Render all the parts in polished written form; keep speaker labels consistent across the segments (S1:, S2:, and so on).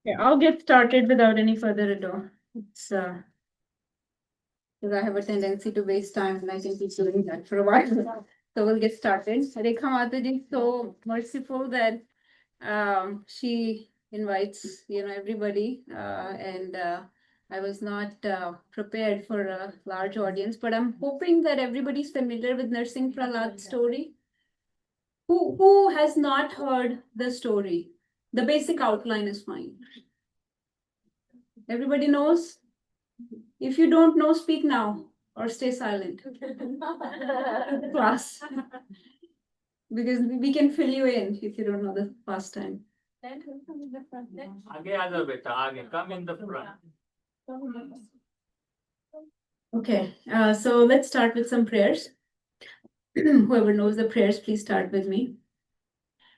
S1: Yeah, I'll get started without any further ado. It's because I have a tendency to waste time and I can keep doing that for a while. So we'll get started. Rekha Mataji is so merciful that she invites everybody and I was not prepared for a large audience, but I'm hoping that everybody's familiar with Nursing Prahlad's story. Who has not heard the story? The basic outline is fine. Everybody knows? If you don't know, speak now or stay silent. Class. Because we can fill you in if you don't know the past time.
S2: आगे आ जाओ बेटा आगे come in the front.
S1: Okay, so let's start with some prayers. Whoever knows the prayers, please start with me.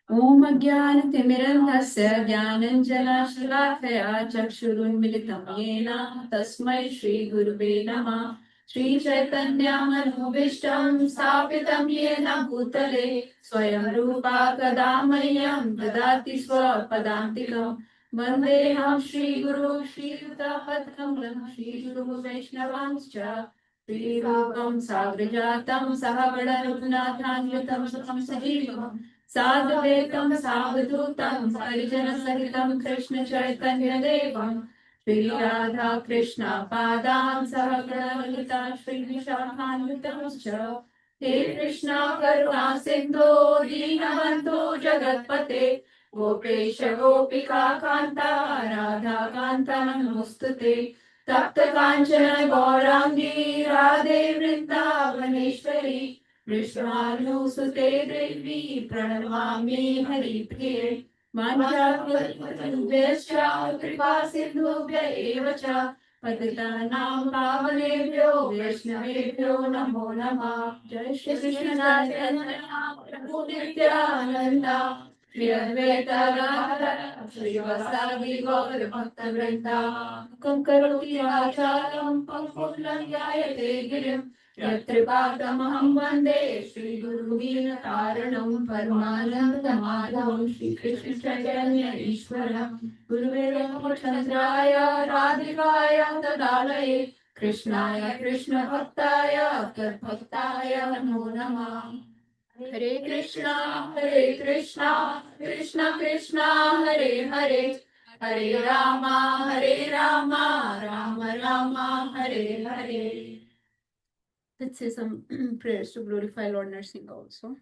S1: Om Ajnana-Timirandhasya Jnananjana-Shalakaya Chakshurunmilitam Yena Tasmai Shri Gurave Namah. Shri Chaitanya Manobishtam Sthapitam Yena Bhutale Swayam Rupa Kadamayyam Dadati Swapadantikam Vandeham Shri Guru Shri Yuta Shri Guru Vaishnavanscha Shri Rupam Sagrajatam Sahavada Rupnathan Yutam Sukham Sajivam Sadhvetam Savadhutam Parijana Sahitam Krishna Chaitanya Devam Shri Radha Krishna Padam Sahagalita Shri Vishakhanutamscha He Krishna Karuna Sindhu Dinavantu Jagatpate Gopesha Gopika Kanta Radha Kanta Namostute Tapta Kanchana Gaurangi Radhe Vrindavaneshwari Vishwanusute Devi Pranamami Haripriye Manjapurvescha Kripa Sindhubhya Evacha Patitanam Pavanebhyo Vaishnavebhyo Namo Namah Jai Shri Krishna Chaitanya Prabhu Nityananda Shri Advaita Radha Shri Vasadi Gaur Bhakta Vrinda Kankaroti Vacharam Pampurlam Jayate Girim Yatripātamaham Vande Shri Guru Dīnataranam Paramanandamaādhavam Shri Krishna Chaitanya Ishwaram Guruve Ramachandraya Radhikāya Tadālaye Krishnāya Krishna Bhaktāya Tadbhaktāya Namo Namah Hare Krishna Krishna Krishna Hare Hare Hare Rama Rama Rama Hare Hare. Let's say some prayers to glorify Lord Narsimha also.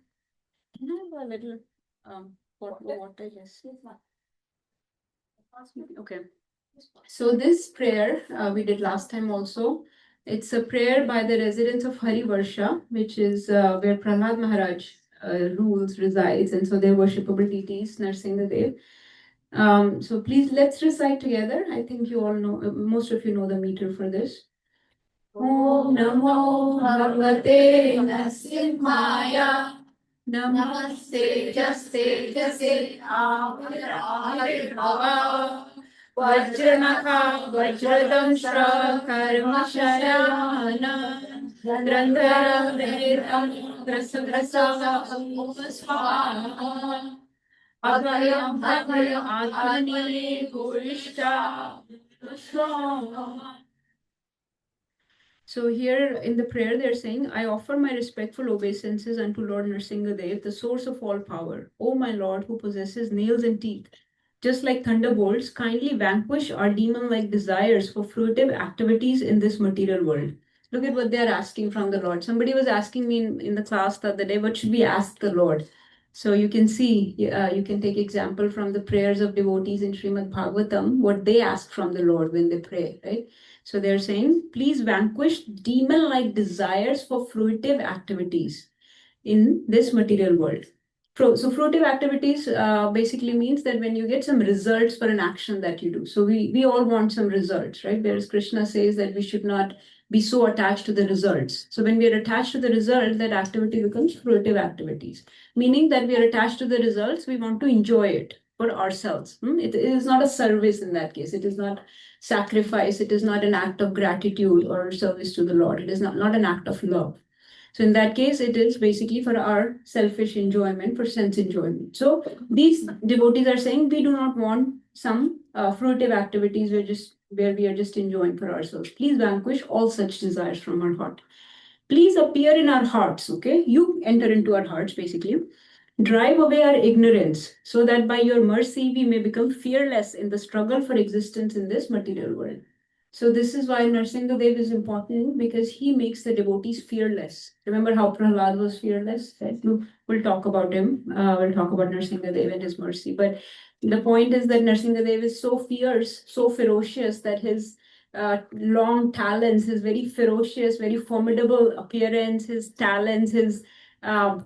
S1: Can I have a little bottle of water? Yes. Okay. So this prayer we did last time also. It's a prayer by the residents of Hari Varsha, which is where Prahlad Maharaj resides, and so they're worshipable deities, Narsimha Dev. So please let's recite together. I think you all know, most of you know the meter for this. Om Namo Bhagavate Narsimhaya Namaste Jaste Jase Avirbhava Vajranakha Vajradamshra Karma Sharana Grandhara Vedam Grasa Grasa Upasvana Advayam Advayam Advani Purishta Swama. So here in the prayer, they're saying, I offer my respectful obeisances unto Lord Narsimha Dev, the source of all power. O my Lord, who possesses nails and teeth, just like thunderbolts, kindly vanquish our demon-like desires for fruitive activities in this material world. Look at what they're asking from the Lord. Somebody was asking me in the class the other day, what should we ask the Lord? So you can see, you can take example from the prayers of devotees in Srimad Bhagavatam, what they ask from the Lord when they pray, right? So they're saying, please vanquish demon-like desires for fruitive activities in this material world. So fruitive activities basically means that when you get some results for an action that you do. So we all want some results, right? Whereas Krishna says that we should not be so attached to the results. So when we are attached to the result, that activity becomes fruitive activities. Meaning that we are attached to the results, we want to enjoy it for ourselves. It is not a service in that case. It is not sacrifice. It is not an act of gratitude or service to the Lord. It is not an act of love. So in that case, it is basically for our selfish enjoyment, for sense enjoyment. So these devotees are saying we do not want some fruitive activities where we are just enjoying for ourselves. Please vanquish all such desires from our heart. Please appear in our hearts, okay? You enter into our hearts, basically. Drive away our ignorance so that by your mercy we may become fearless in the struggle for existence in this material world. So this is why Narsimha Dev is important, because he makes the devotees fearless. Remember how Prahlad was fearless? Right? We'll talk about him. We'll talk about Narsimha Dev and his mercy. But the point is that Narsimha Dev is so fierce, so ferocious that his long talons, his very ferocious, very formidable appearance, his talons, his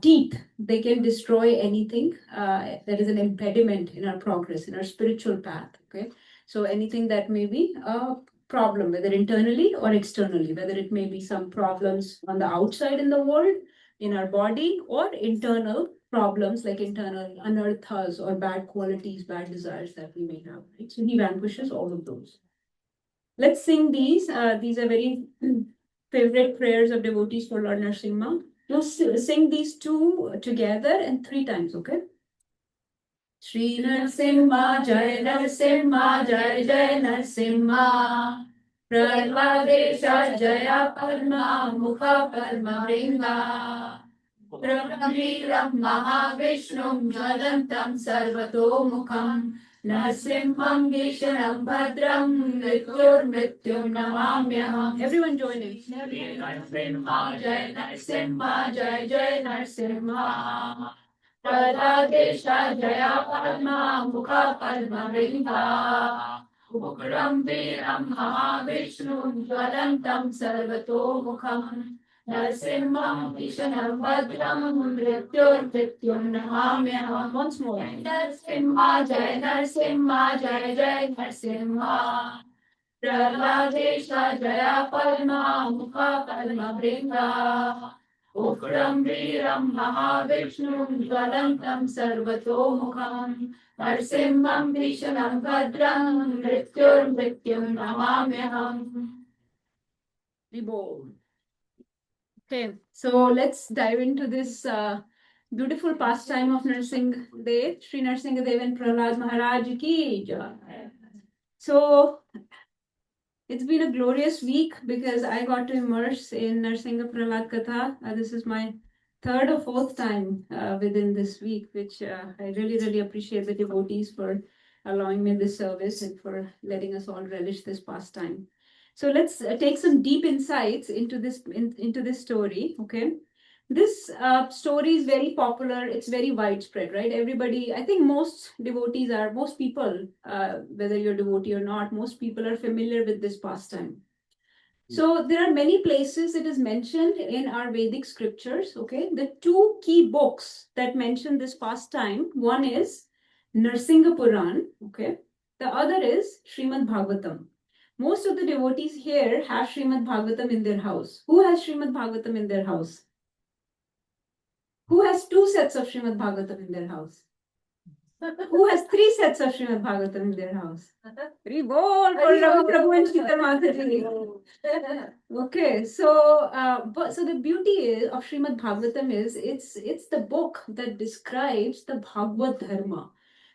S1: teeth, they can destroy anything that is an impediment in our progress, in our spiritual path. Okay, so anything that may be a problem, whether internally or externally, whether it may be some problems on the outside in the world, in our body, or internal problems like internal anarthas or bad qualities, bad desires that we may have. Right? So he vanquishes all of those. Let's sing these. These are very favorite prayers of devotees for Lord Narsimha. Now sing these two together and 3 times, okay? Shri Narsimha, Jai Narsimha, Jai Jai Narsimha. Prahlad Jaya Padma, Mukha Padma Vringa. Brahmaviram Mahavishnu Jwalantam Sarvatomukham Narsimham Vishanam Bhadram Mrityur Namamyaham. Everyone join in. Narsimha Jai Narsimha Jai Jai Narsimha. Prahlad Jaya Padma Mukha Padma Vringa. Ukram Veeram Mahavishnu Jwalantam Sarvatomukham Narsimham Vishanam Bhadram Mrityur Namamyaham. Once more. Narsimha Jai Narsimha Jai Jai Narsimha. Prahlad Jaya Padma Mukha Padma Vringa. Ukram Veeram Mahavishnu Jwalantam Sarvatomukham Narsimham Vishanam Bhadram Mrityur Namamyaham. Reborn. Okay, so let's dive into this beautiful pastime of Narsingh Dev, Sri Narsingh Dev and Prahlad Maharaj ki jai. So it's been a glorious week because I got to immerse in Narsingha Prahlad Katha. This is my 3rd or 4th time within this week, which I really appreciate the devotees for allowing me this service and for letting us all relish this pastime. So let's take some deep insights into this story. Okay, this story is very popular. It's very widespread, right? Everybody, I think most people, whether you're a devotee or not, most people are familiar with this pastime. So there are many places it is mentioned in our Vedic scriptures. Okay, the 2 key books that mention this pastime, one is Narsingha Puran. Okay, the other is Srimad Bhagavatam. Most of the devotees here have Srimad Bhagavatam in their house. Who has Srimad Bhagavatam in their house? Who has 2 sets of Srimad Bhagavatam in their house? Who has 3 sets of Srimad Bhagavatam in their house? Ribol for Prabhu and Shita Mataji. Okay, so so the beauty of Srimad Bhagavatam is it's the book that describes the Bhagavad Dharma.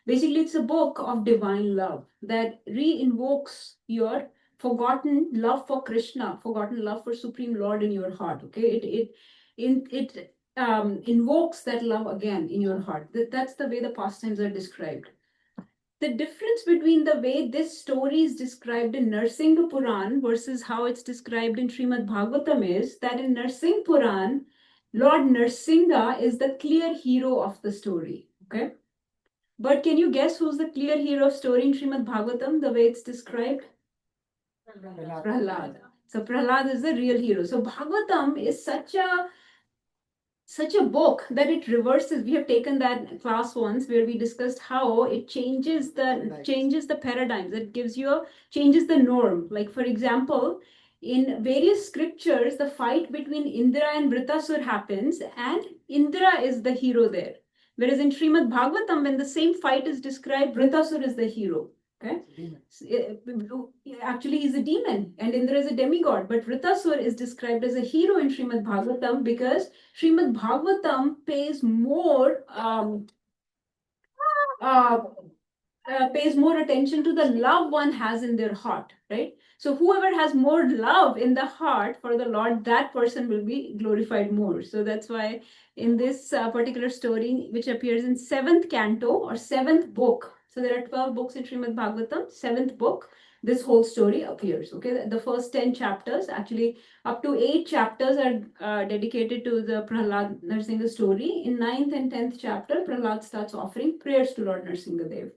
S1: Basically, it's a book of divine love that re-invokes your forgotten love for Krishna, forgotten love for Supreme Lord in your heart. Okay, it invokes that love again in your heart. That's the way the pastimes are described. The difference between the way this story is described in Narsingha Puran versus how it's described in Srimad Bhagavatam is that in Narsingha Puran, Lord Narsingha is the clear hero of the story. Okay. But can you guess who's the clear hero of story in Srimad Bhagavatam, the way it's described? Prahlad. So Prahlad is the real hero. So Bhagavatam is such a book that it reverses. We have taken that class once where we discussed how it changes the paradigms. It changes the norm. Like for example, in various scriptures, the fight between Indra and Vritasur happens, and Indra is the hero there. Whereas in Srimad Bhagavatam, when the same fight is described, Vritasur is the hero. Okay. Actually, he's a demon, and Indra is a demigod. But Vritasur is described as a hero in Srimad Bhagavatam because Srimad Bhagavatam uh, pays more attention to the love one has in their heart, right? So whoever has more love in the heart for the Lord, that person will be glorified more. So that's why in this particular story, which appears in seventh canto or seventh book, so there are 12 books in Srimad Bhagavatam, seventh book, this whole story appears. Okay, the first 10 chapters, actually up to 8 chapters are dedicated to the Prahlad Narsimha story. In 9th and 10th chapter, Prahlad starts offering prayers to Lord Narsimha Dev.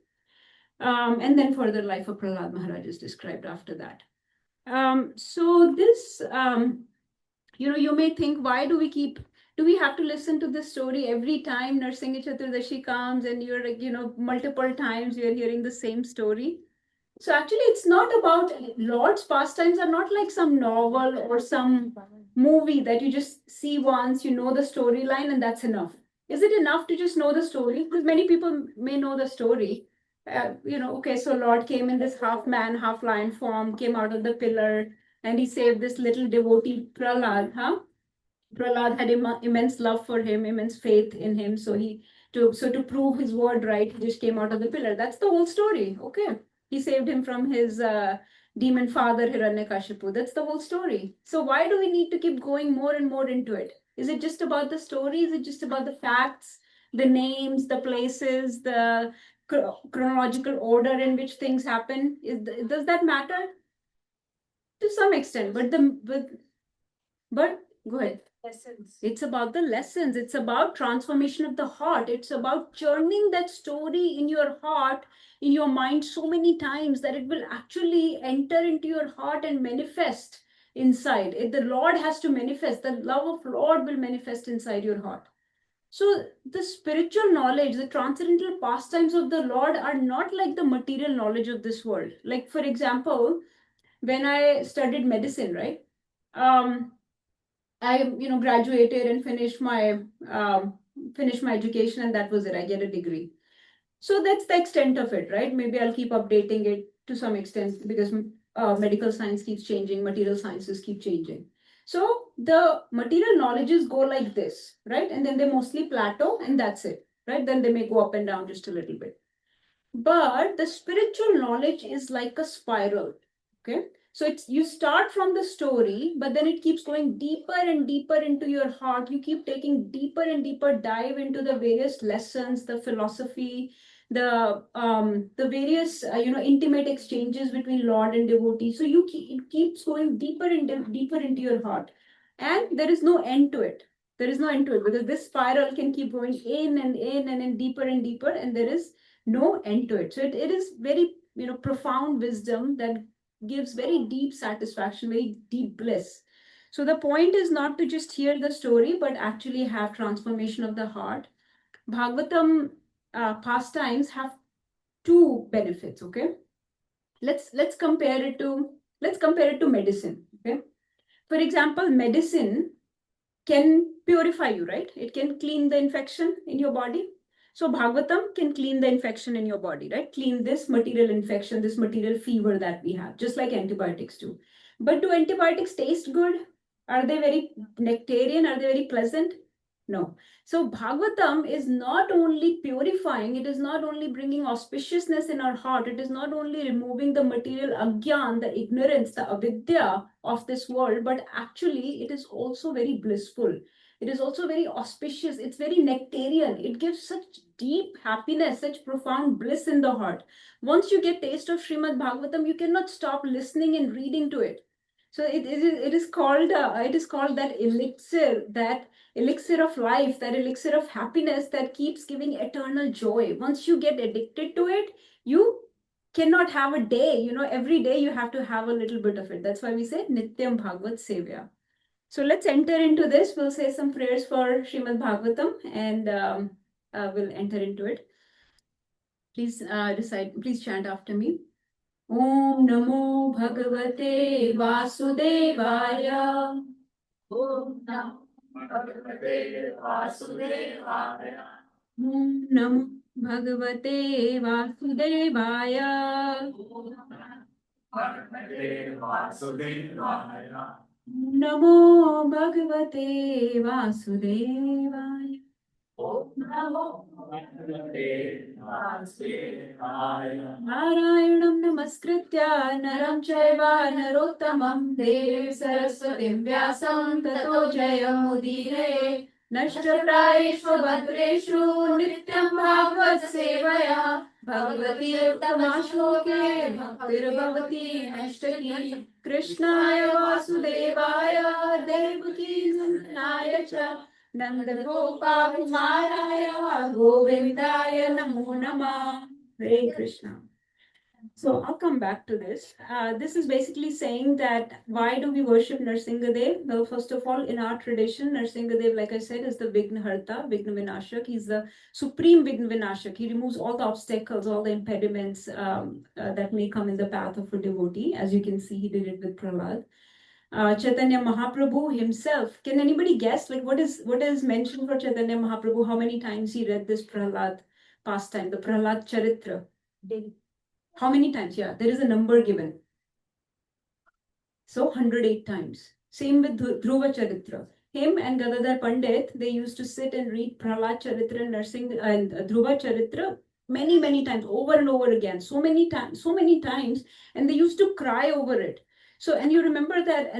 S1: And then further life of Prahlad Maharaj is described after that. So this, you may think, why do we have to listen to this story every time Narsingha Chaturdashi comes and you're like, multiple times you're hearing the same story? So actually, it's not about Lord's pastimes are not like some novel or some movie that you just see once, you know the storyline, and that's enough. Is it enough to just know the story? Because many people may know the story. Okay, so Lord came in this half man, half lion form, came out of the pillar, and he saved this little devotee Prahlad, huh? Prahlad had immense love for him, immense faith in him. So to prove his word right, he just came out of the pillar. That's the whole story. Okay, he saved him from his demon father Hiranyakashipu. That's the whole story. So why do we need to keep going more and more into it? Is it just about the story? Is it just about the facts, the names, the places, the chronological order in which things happen? Does that matter? To some extent, but go ahead. Lessons. It's about the lessons. It's about transformation of the heart. It's about churning that story in your heart, in your mind so many times that it will actually enter into your heart and manifest inside. The Lord has to manifest. The love of Lord will manifest inside your heart. So the spiritual knowledge, the transcendental pastimes of the Lord are not like the material knowledge of this world. Like, for example, when I studied medicine, right? I graduated and finished my education, and that was it. I get a degree. So that's the extent of it, right? Maybe I'll keep updating it to some extent because medical science keeps changing, material sciences keep changing. So the material knowledges go like this, right? And then they mostly plateau, and that's it, right? Then they may go up and down just a little bit. But the spiritual knowledge is like a spiral. Okay. So it's you start from the story, but then it keeps going deeper and deeper into your heart. You keep taking deeper and deeper dive into the various lessons, the philosophy, the various intimate exchanges between Lord and devotee. So it keeps going deeper and deeper into your heart, and there is no end to it. There is no end to it because this spiral can keep going in and in and in deeper and deeper, and there is no end to it. So it is very profound wisdom that gives very deep satisfaction, very deep bliss. So the point is not to just hear the story, but actually have transformation of the heart. Bhagavatam pastimes have two benefits. Okay, let's compare it to medicine. Okay, for example, medicine can purify you, right? It can clean the infection in your body. So Bhagavatam can clean the infection in your body, right? Clean this material infection, this material fever that we have, just like antibiotics do. But do antibiotics taste good? Are they very nectarian? Are they very pleasant? No. So Bhagavatam is not only purifying, it is not only bringing auspiciousness in our heart, it is not only removing the material agyan, the ignorance, the avidya of this world, but actually it is also very blissful. It is also very auspicious. It's very nectarian. It gives such deep happiness, such profound bliss in the heart. Once you get taste of Srimad Bhagavatam, you cannot stop listening and reading to it. So it is called that elixir of life, that elixir of happiness that keeps giving eternal joy. Once you get addicted to it, you cannot have a day. Every day you have to have a little bit of it. That's why we say Nityam Bhagavat Sevya. So let's enter into this. We'll say some prayers for Srimad Bhagavatam, and we'll enter into it. Please please chant after me. Om Namo Bhagavate Vasudevaya. Om Namo Bhagavate Vasudevaya. Om Namo Bhagavate Vasudevaya. Namo Bhagavate Vasudevaya. Narayanam Namaskritya Naram Chaiva Narottamam Devim Saraswatim Vyasam Tato Jayamudire Nashtrapraeshu Bhadreshu Nityam Bhagavad Sevaya Bhagavati Uttamashloke Bhaktir Bhavati Nashtaki Krishnaya Vasudevaya Devaki Nandaya Cha Nanda Gopa Kumaraya Govindaya Namo Namah. Hare Krishna. So I'll come back to this. This is basically saying that why do we worship Narsingadev? Well, first of all, in our tradition, Narsingadev, like I said, is the Vignaharta, Vigna Vinashak. He's the supreme Vigna Vinashak. He removes all the obstacles, all the impediments that may come in the path of a devotee. As you can see, he did it with Prahlad. Chaitanya Mahaprabhu himself. Can anybody guess like what is mentioned for Chaitanya Mahaprabhu? How many times he read this Prahlad pastime, the Prahlad Charitra? How many times? Yeah, there is a number given. So 108 times. Same with Dhruva Charitra. Him and Gadadhar Pandit, they used to sit and read Prahlad Charitra and Dhruva Charitra many times, over and over again. So many times, and they used to cry over it. So, and you remember that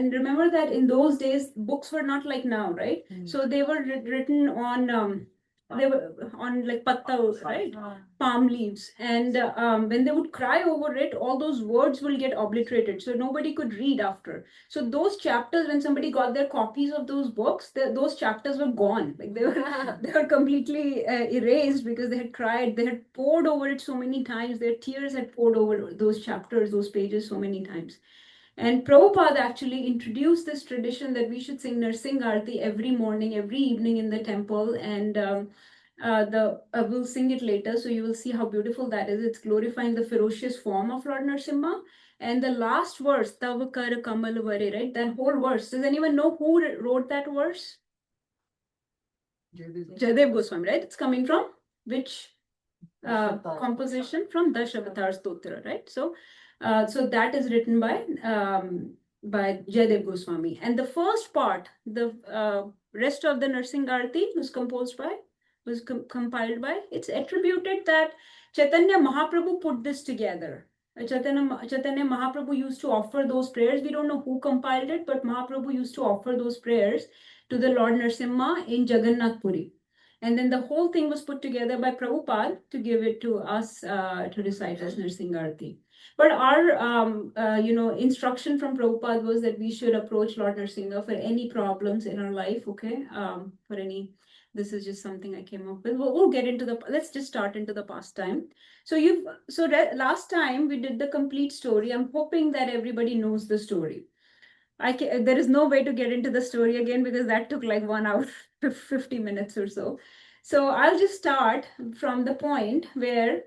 S1: in those days, books were not like now, right? So they were written on they were on like pattal, right? Palm leaves. And when they would cry over it, all those words will get obliterated. So nobody could read after. So those chapters, when somebody got their copies of those books, those chapters were gone. Like they were completely erased because they had cried. They had poured over it so many times. Their tears had poured over those chapters, those pages so many times. And Prabhupada actually introduced this tradition that we should sing Narsingh Arti every morning, every evening in the temple. And we'll sing it later, so you will see how beautiful that is. It's glorifying the ferocious form of Lord Narsimha. And the last verse, Tav Kar Kamal Vare, right? That whole verse. Does anyone know who wrote that verse? Jadev Goswami, right? It's coming from which composition? From Dasharavatar Stotra, right? So that is written by Jayadev Goswami. And the first part, the rest of the Narsingh Arti was compiled by, it's attributed that Chaitanya Mahaprabhu put this together. Chaitanya Mahaprabhu used to offer those prayers. We don't know who compiled it, but Mahaprabhu used to offer those prayers to the Lord Narsimha in Jagannath Puri. And then the whole thing was put together by Prabhupada to give it to us to recite as Narsingh Arti. But our, instruction from Prabhupada was that we should approach Lord Narsingha for any problems in our life, okay? This is just something I came up with. We'll get into let's just start into the pastime. So last time we did the complete story. I'm hoping that everybody knows the story. There is no way to get into the story again because that took like 1 hour, 50 minutes or so. So I'll just start from the point where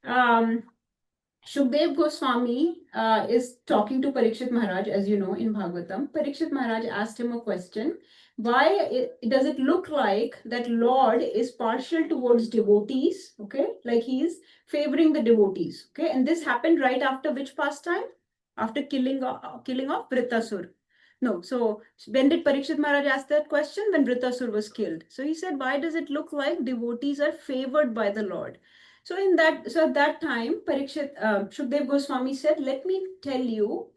S1: Shukdev Goswami is talking to Parikshit Maharaj, as you know, in Bhagavatam. Parikshit Maharaj asked him a question. Why does it look like that Lord is partial towards devotees? Okay, like he is favoring the devotees. Okay, and this happened right after which pastime? After killing of Vritasur. No, so when did Parikshit Maharaj ask that question? When Vritasur was killed. So he said, why does it look like devotees are favored by the Lord? So at that time, Shukdev Goswami said, let me tell you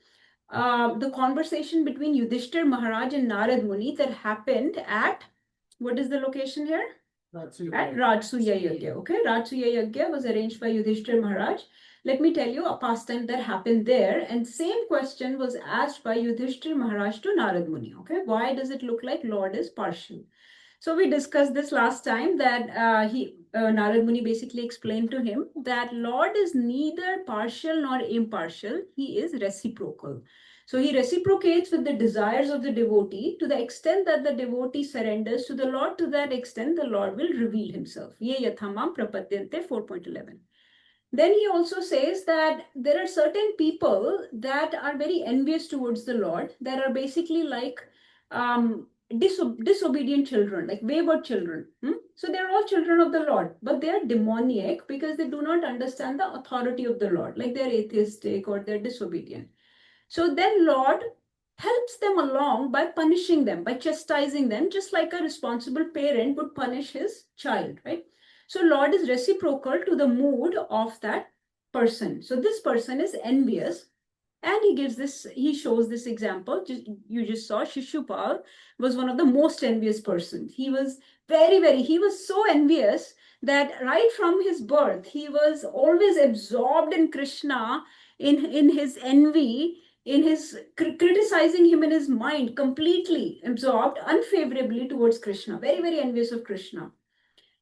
S1: the conversation between Yudhishthir Maharaj and Narad Muni that happened at, what is the location here? At Rajsuya Yagya. Okay, Rajsuya Yagya was arranged by Yudhishthir Maharaj. Let me tell you a pastime that happened there. And same question was asked by Yudhishthir Maharaj to Narad Muni. Okay, why does it look like Lord is partial? So we discussed this last time that Narad Muni basically explained to him that Lord is neither partial nor impartial. He is reciprocal. So he reciprocates with the desires of the devotee to the extent that the devotee surrenders to the Lord. To that extent, the Lord will reveal himself. Ye yathamam prapadyante 4.11. Then he also says that there are certain people that are very envious towards the Lord, that are basically like disobedient children, like wayward children. So they're all children of the Lord, but they're demoniac because they do not understand the authority of the Lord, like they're atheistic or they're disobedient. So then Lord helps them along by punishing them, by chastising them, just like a responsible parent would punish his child, right? So Lord is reciprocal to the mood of that person. So this person is envious, and he shows this example. You just saw Shishupal was one of the most envious persons. He was he was so envious that right from his birth, he was always absorbed in Krishna, in his envy, in his criticizing him in his mind, completely absorbed unfavorably towards Krishna, very envious of Krishna.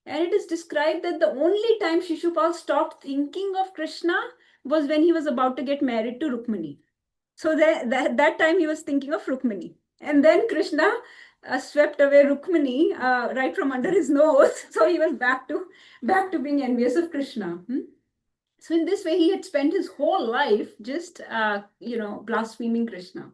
S1: And it is described that the only time Shishupal stopped thinking of Krishna was when he was about to get married to Rukmini. So that time he was thinking of Rukmini. And then Krishna swept away Rukmini right from under his nose. So he was back to being envious of Krishna. So in this way, he had spent his whole life just, blaspheming Krishna.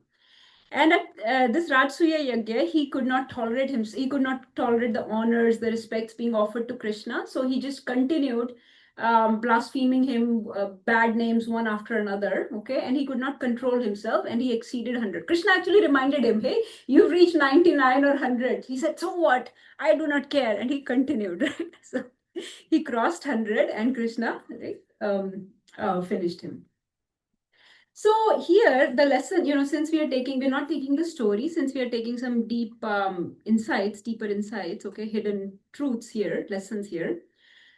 S1: And at this Rajsuya Yagya, he could not tolerate him. He could not tolerate the honors, the respects being offered to Krishna. So he just continued blaspheming him, bad names one after another. Okay, and he could not control himself, and he exceeded 100. Krishna actually reminded him, "Hey, you've reached 99 or 100." He said, "So what? I do not care," and he continued. Right? So he crossed 100, and Krishna finished him. So here the lesson, since we're not taking the story, since we are taking some deeper insights, okay, hidden truths here, lessons here.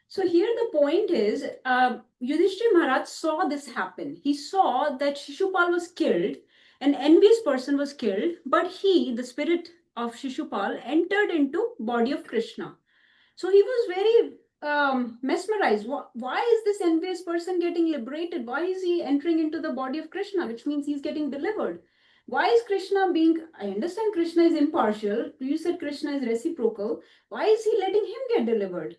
S1: So here the point is, Yudhishthir Maharaj saw this happen. He saw that Shishupal was killed, an envious person was killed, but the spirit of Shishupal, entered into body of Krishna. So he was very mesmerized. Why is this envious person getting liberated? Why is he entering into the body of Krishna, which means he's getting delivered? Why is Krishna I understand Krishna is impartial. You said Krishna is reciprocal. Why is he letting him get delivered?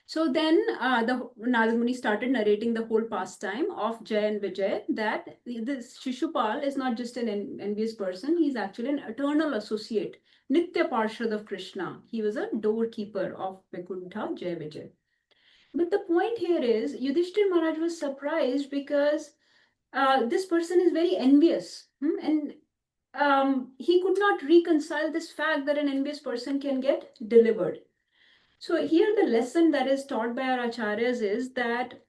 S1: So then the Narad Muni started narrating the whole pastime of Jay and Vijay, that this Shishupal is not just an envious person, he's actually an eternal associate, Nitya Parshad of Krishna. He was a doorkeeper of Vaikuntha, Jay Vijay. But the point here is, Yudhishthir Maharaj was surprised because this person is very envious. And he could not reconcile this fact that an envious person can get delivered. So here the lesson that is taught by our acharyas is that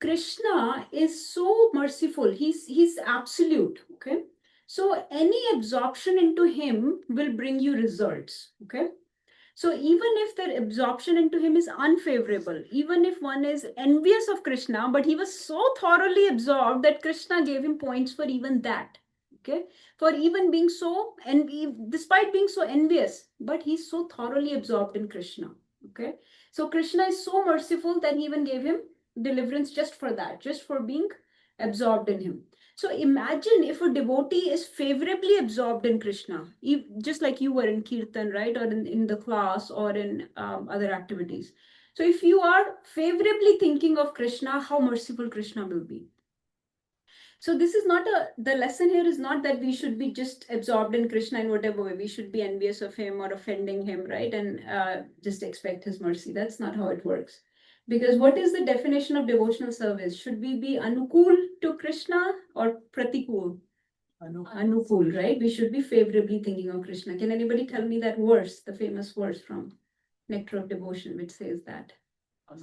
S1: Krishna is so merciful. He's absolute. Okay. So any absorption into him will bring you results. Okay. So even if the absorption into him is unfavorable, even if one is envious of Krishna, but he was so thoroughly absorbed that Krishna gave him points for even that. Okay, for even being so, and despite being so envious, but he's so thoroughly absorbed in Krishna. Okay, so Krishna is so merciful that he even gave him deliverance just for that, just for being absorbed in him. So imagine if a devotee is favorably absorbed in Krishna, just like you were in Kirtan, right? Or in the class or in other activities. So if you are favorably thinking of Krishna, how merciful Krishna will be. So this is not the lesson here is not that we should be just absorbed in Krishna in whatever way. We should be envious of him or offending him, right? And just expect his mercy. That's not how it works. Because what is the definition of devotional service? Should we be anukul to Krishna or pratikul? Anukul, right? We should be favorably thinking of Krishna. Can anybody tell me that verse, the famous verse from Nectar of Devotion, which says that? That's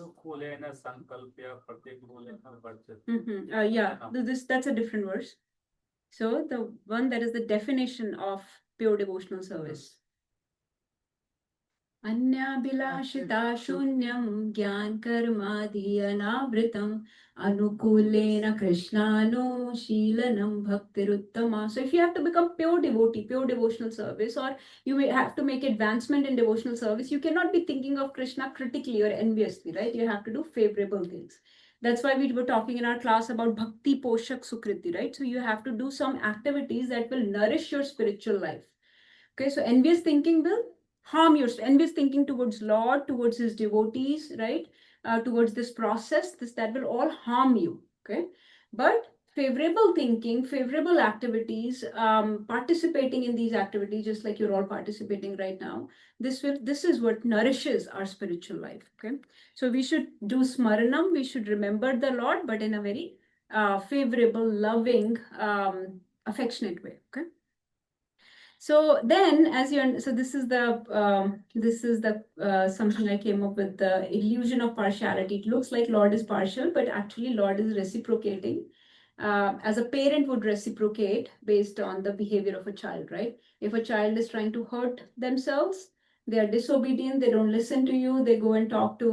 S1: a different verse. So the one that is the definition of pure devotional service. अन्याभिलाषिता शून्यं ज्ञान कर्मादि अनावृतम अनुकूलेन कृष्णानुशीलनम bhaktiruttama. So if you have to become pure devotee, pure devotional service, or you may have to make advancement in devotional service, you cannot be thinking of Krishna critically or enviously, right? You have to do favorable things. That's why we were talking in our class about bhakti poshak sukriti, right? So you have to do some activities that will nourish your spiritual life. Okay, so envious thinking will harm your envious thinking towards Lord, towards his devotees, right? Towards this process, that will all harm you. Okay, but favorable thinking, favorable activities, participating in these activities, just like you're all participating right now. This is what nourishes our spiritual life. Okay, so we should do smaranam. We should remember the Lord, but in a very favorable, loving, affectionate way. Okay. So then, so this is the something I came up with, the illusion of partiality. It looks like Lord is partial, but actually Lord is reciprocating, as a parent would reciprocate based on the behavior of a child, right? If a child is trying to hurt themselves, they are disobedient, they don't listen to you, they go and talk to,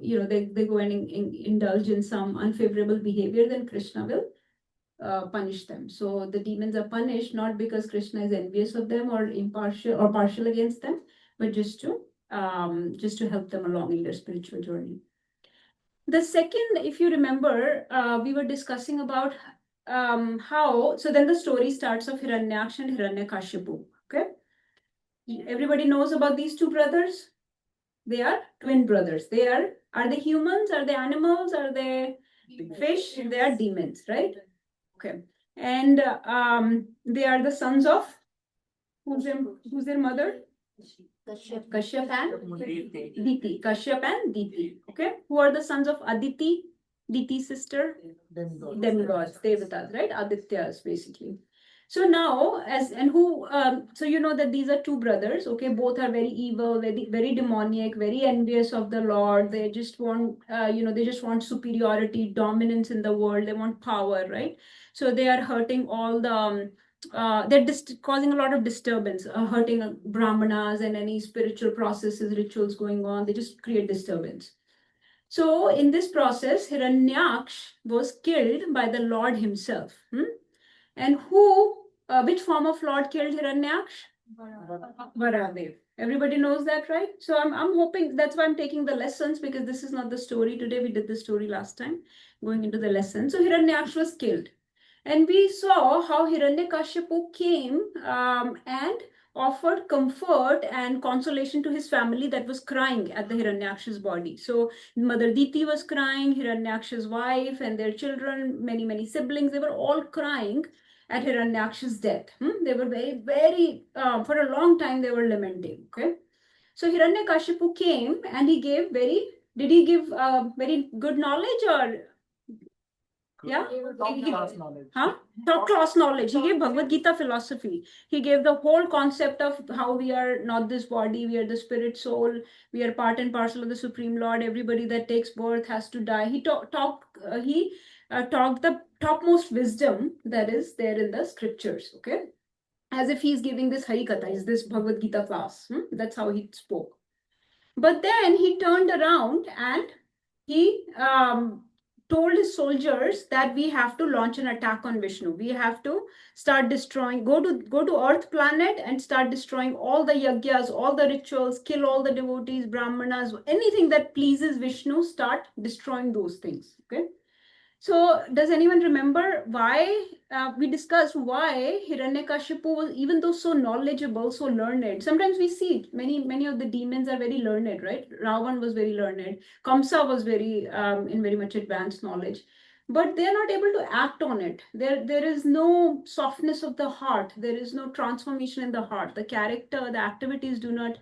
S1: they go and indulge in some unfavorable behavior, then Krishna will punish them. So the demons are punished not because Krishna is envious of them or impartial or partial against them, but just to help them along in their spiritual journey. The second, if you remember, we were discussing about how. So then the story starts of Hiranyaksha and Hiranyakashipu. Okay, everybody knows about these two brothers. They are twin brothers. Are they humans? Are they animals? Are they fish? They are demons, right? Okay. And they are the sons of who's their mother? Kashyap and Diti. Kashyap and Diti. Okay. Who are the sons of Aditi? Diti's sister? Demigods, Devatas, right? Adityas, basically. So now, so you know that these are two brothers, okay? Both are very evil, very demoniac, very envious of the Lord. They just want, they just want superiority, dominance in the world. They want power, right? So they are hurting all the, they're causing a lot of disturbance, hurting brahmanas and any spiritual processes, rituals going on. They just create disturbance. So in this process, Hiranyaksh was killed by the Lord himself. And which form of Lord killed Hiranyaksh? Varadev. Everybody knows that, right? So I'm hoping that's why I'm taking the lessons, because this is not the story today. We did the story last time, going into the lesson. So Hiranyaksh was killed. And we saw how Hiranyakashipu came and offered comfort and consolation to his family that was crying at the Hiranyaksha's body. So Mother Diti was crying, Hiranyaksha's wife and their children, many siblings, they were all crying at Hiranyaksha's death. They were very, very, for a long time they were lamenting. Okay. So Hiranyakashipu came and he gave did he give very good knowledge or yeah? Huh? Top class knowledge. He gave Bhagavad Gita philosophy. He gave the whole concept of how we are not this body, we are the spirit soul, we are part and parcel of the Supreme Lord. Everybody that takes birth has to die. He talked the topmost wisdom that is there in the scriptures. Okay, as if he's giving this Harikatha, is this Bhagavad Gita class. That's how he spoke. But then he turned around and he told his soldiers that we have to launch an attack on Vishnu. We have to start destroying, go to Earth planet and start destroying all the yagyas, all the rituals, kill all the devotees, brahmanas, anything that pleases Vishnu, start destroying those things. Okay. So does anyone remember why we discussed why Hiranyakashipu was, even though so knowledgeable, so learned? Sometimes we see many of the demons are very learned, right? Ravan was very learned. Kamsa was very in very much advanced knowledge, but they are not able to act on it. There is no softness of the heart. There is no transformation in the heart. The character, the activities do not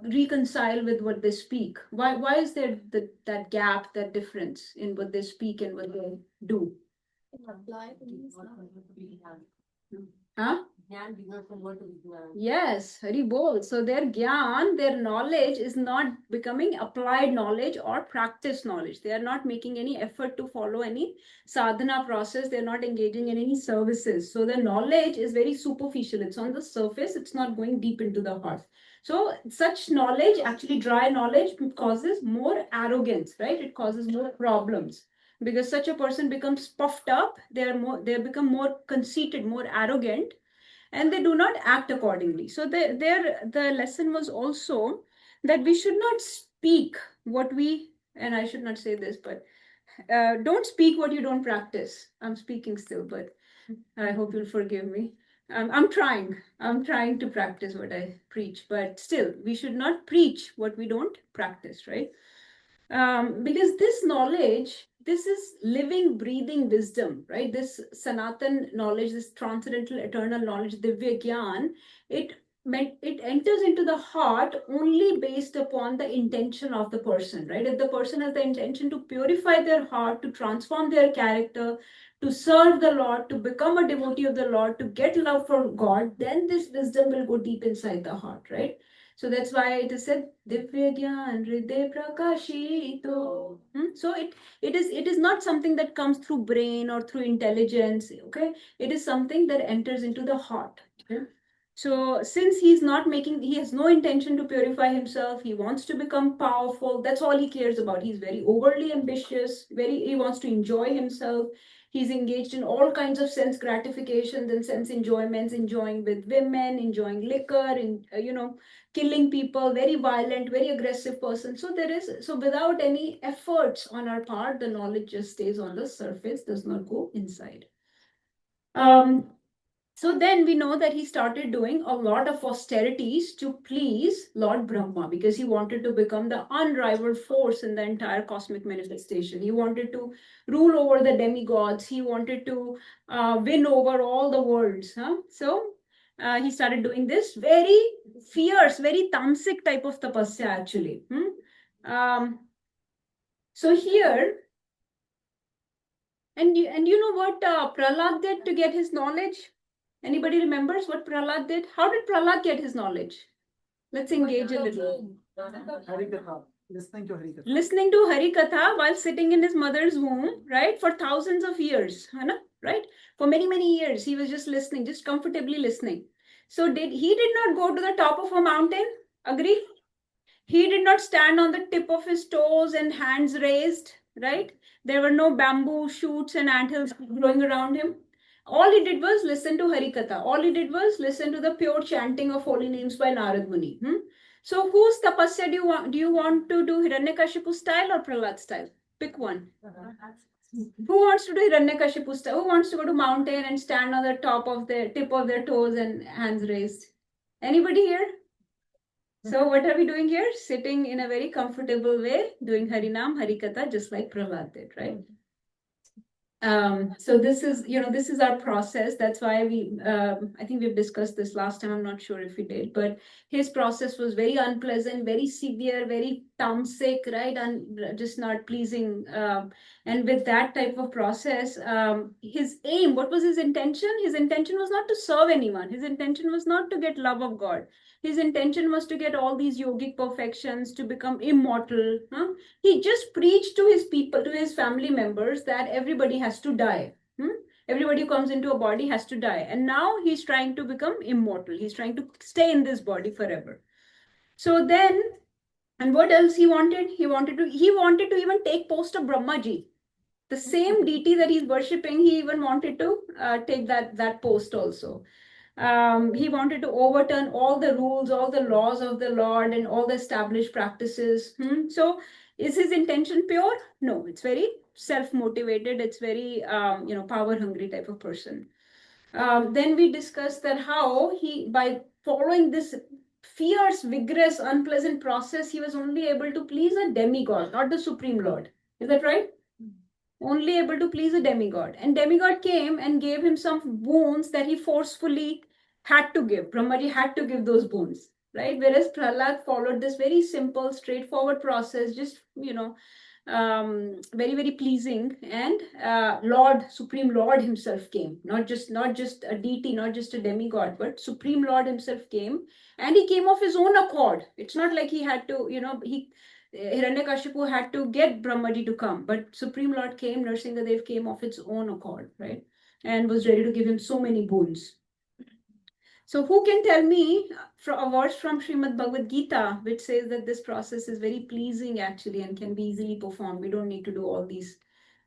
S1: reconcile with what they speak. Why is there that gap, that difference in what they speak and what they do? Huh? Yes, Hari Bol. So their gyan, their knowledge is not becoming applied knowledge or practice knowledge. They are not making any effort to follow any sadhana process. They're not engaging in any services. So the knowledge is very superficial. It's on the surface. It's not going deep into the heart. So such knowledge, actually dry knowledge, causes more arrogance, right? It causes more problems because such a person becomes puffed up. They become more conceited, more arrogant, and they do not act accordingly. So the lesson was also that we should not speak what we, and I should not say this, but don't speak what you don't practice. I'm speaking still, but I hope you'll forgive me. I'm trying to practice what I preach, but still, we should not preach what we don't practice, right? Because this knowledge, this is living, breathing wisdom, right? This Sanatan knowledge, this transcendental, eternal knowledge, Divya Gyan, it enters into the heart only based upon the intention of the person, right? If the person has the intention to purify their heart, to transform their character, to serve the Lord, to become a devotee of the Lord, to get love for God, then this wisdom will go deep inside the heart, right? So that's why it is said Divya Gyan Hriday Prakashito. So it is not something that comes through brain or through intelligence. Okay, it is something that enters into the heart. Okay? So since he has no intention to purify himself. He wants to become powerful. That's all he cares about. He's very overly ambitious. He wants to enjoy himself. He's engaged in all kinds of sense gratifications and sense enjoyments, enjoying with women, enjoying liquor, and killing people, very violent, very aggressive person. So without any efforts on our part, the knowledge just stays on the surface, does not go inside. Um, so then we know that he started doing a lot of austerities to please Lord Brahma because he wanted to become the unrivaled force in the entire cosmic manifestation. He wanted to rule over the demigods. He wanted to win over all the worlds. So he started doing this very fierce, very tamasic type of tapasya actually. So here, and you know what Prahlad did to get his knowledge? Anybody remembers what Prahlad did? How did Prahlad get his knowledge? Let's engage a little.
S3: Harikatha. Listening to Harikatha.
S1: Listening to Harikatha while sitting in his mother's womb, right? For thousands of years, right? For many, many years, he was just listening, just comfortably listening. So he did not go to the top of a mountain? Agree? He did not stand on the tip of his toes and hands raised, right? There were no bamboo shoots and anthills growing around him. All he did was listen to Harikatha. All he did was listen to the pure chanting of holy names by Narad Muni. So whose tapasya do you want? Do you want to do Hiranyakashipu style or Prahlad style? Pick one. Who wants to do Hiranyakashipu style? Who wants to go to mountain and stand on the top of the tip of their toes and hands raised? Anybody here? So what are we doing here? Sitting in a very comfortable way, doing Harinam, Harikatha, just like Prahlad did, right? So this is our process. That's why I think we've discussed this last time. I'm not sure if we did, but his process was very unpleasant, very severe, very tamasic, right? And just not pleasing. And with that type of process, his aim, what was his intention? His intention was not to serve anyone. His intention was not to get love of God. His intention was to get all these yogic perfections, to become immortal. He just preached to his people, to his family members, that everybody has to die. Everybody who comes into a body has to die. And now he's trying to become immortal. He's trying to stay in this body forever. So then, and what else he wanted? He wanted to even take post of Brahmaji. The same deity that he's worshipping, he even wanted to take that post also. He wanted to overturn all the rules, all the laws of the Lord, and all the established practices. So, is his intention pure? No, it's very self-motivated. It's very power-hungry type of person. Then we discussed that how by following this fierce, vigorous, unpleasant process, he was only able to please a demigod, not the Supreme Lord. Is that right? Only able to please a demigod. And demigod came and gave him some boons that he forcefully had to give. Brahmaji had to give those boons, right? Whereas Prahlad followed this very simple, straightforward process, just, very, very pleasing. And Supreme Lord himself came, not just a deity, not just a demigod, but Supreme Lord himself came. And he came of his own accord. It's not like he had to, Hiranyakashipu had to get Brahmaji to come, but Supreme Lord came, Narsingadev came of its own accord, right? And was ready to give him so many boons. So who can tell me a verse from Srimad Bhagavad Gita which says that this process is very pleasing actually and can be easily performed? We don't need to do all these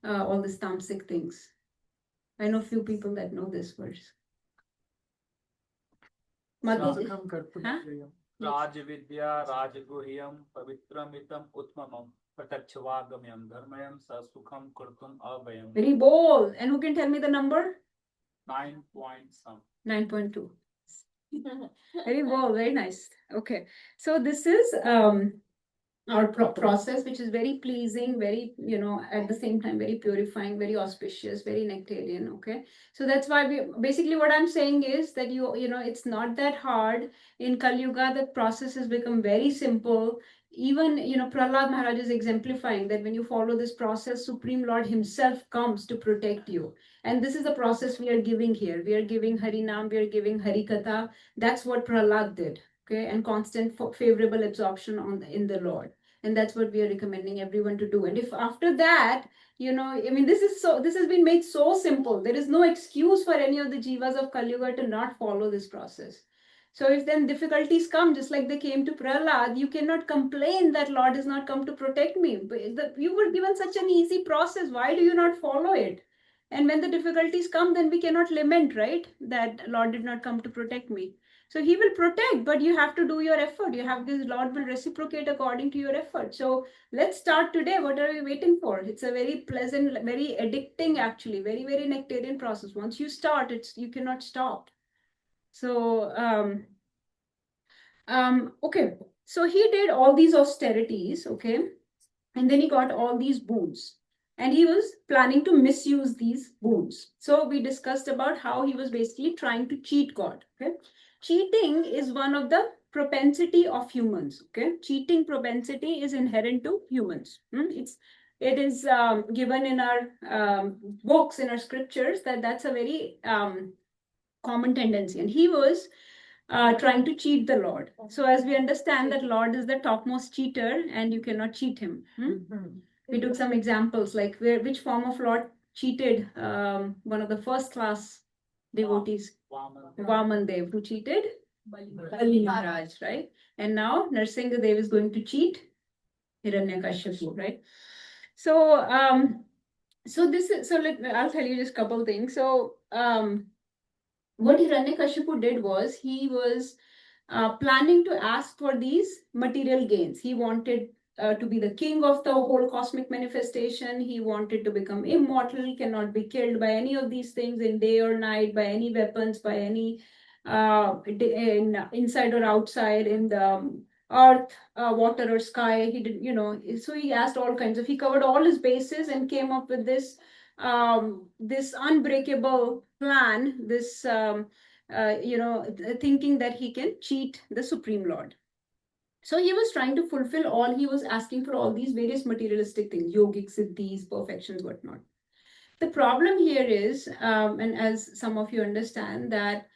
S1: tamasic things. I know few people that know this verse.
S2: राजविद्या राजगुह्यम पवित्रमितम उत्तमम प्रत्यक्षवागम्यम धर्मयम ससुखम कर्तुम अभयम.
S1: Very bold. And who can tell me the number?
S2: 9 point some.
S1: 9.2. Very bold, very nice. Okay, so this is our process, which is very pleasing, very, at the same time, very purifying, very auspicious, very nectarian. Okay. So that's why basically what I'm saying is that it's not that hard. In Kali Yuga, the process has become very simple. Even, Prahlad Maharaj is exemplifying that when you follow this process, Supreme Lord Himself comes to protect you. And this is the process we are giving here. We are giving Harinam, we are giving Harikatha. That's what Prahlad did. Okay. And constant favorable absorption in the Lord. And that's what we are recommending everyone to do. And if after that, I mean, this has been made so simple. There is no excuse for any of the jivas of Kali Yuga to not follow this process. So if then difficulties come, just like they came to Prahlad, you cannot complain that Lord has not come to protect me. But you were given such an easy process. Why do you not follow it? And when the difficulties come, then we cannot lament, right? That Lord did not come to protect me. So He will protect, but you have to do your effort. You have this Lord will reciprocate according to your effort. So let's start today. What are we waiting for? It's a very pleasant, very addicting, actually, very, very nectarian process. Once you start, you cannot stop. So, okay. So he did all these austerities, okay, and then he got all these boons, and he was planning to misuse these boons. So we discussed about how he was basically trying to cheat God. Okay, cheating is one of the propensity of humans. Okay, cheating propensity is inherent to humans. It is given in our books, in our scriptures, that that's a very common tendency, and he was trying to cheat the Lord. So as we understand that Lord is the topmost cheater and you cannot cheat him. We took some examples like which form of Lord cheated one of the first class devotees, Vaman Dev, who cheated Bali Maharaj, right? And now Narsimha Dev is going to cheat Hiranyakashipu, right? So I'll tell you just a couple things. So what Hiranyakashipu did was he was planning to ask for these material gains. He wanted to be the king of the whole cosmic manifestation. He wanted to become immortal, cannot be killed by any of these things in day or night, by any weapons, by any inside or outside, in the earth, water or sky. He did, so he asked all kinds of, he covered all his bases and came up with this unbreakable plan, this thinking that he can cheat the Supreme Lord. So he was trying to fulfill all, he was asking for all these various materialistic things, yogic siddhis, perfections, whatnot. The problem here is, and as some of you understand, that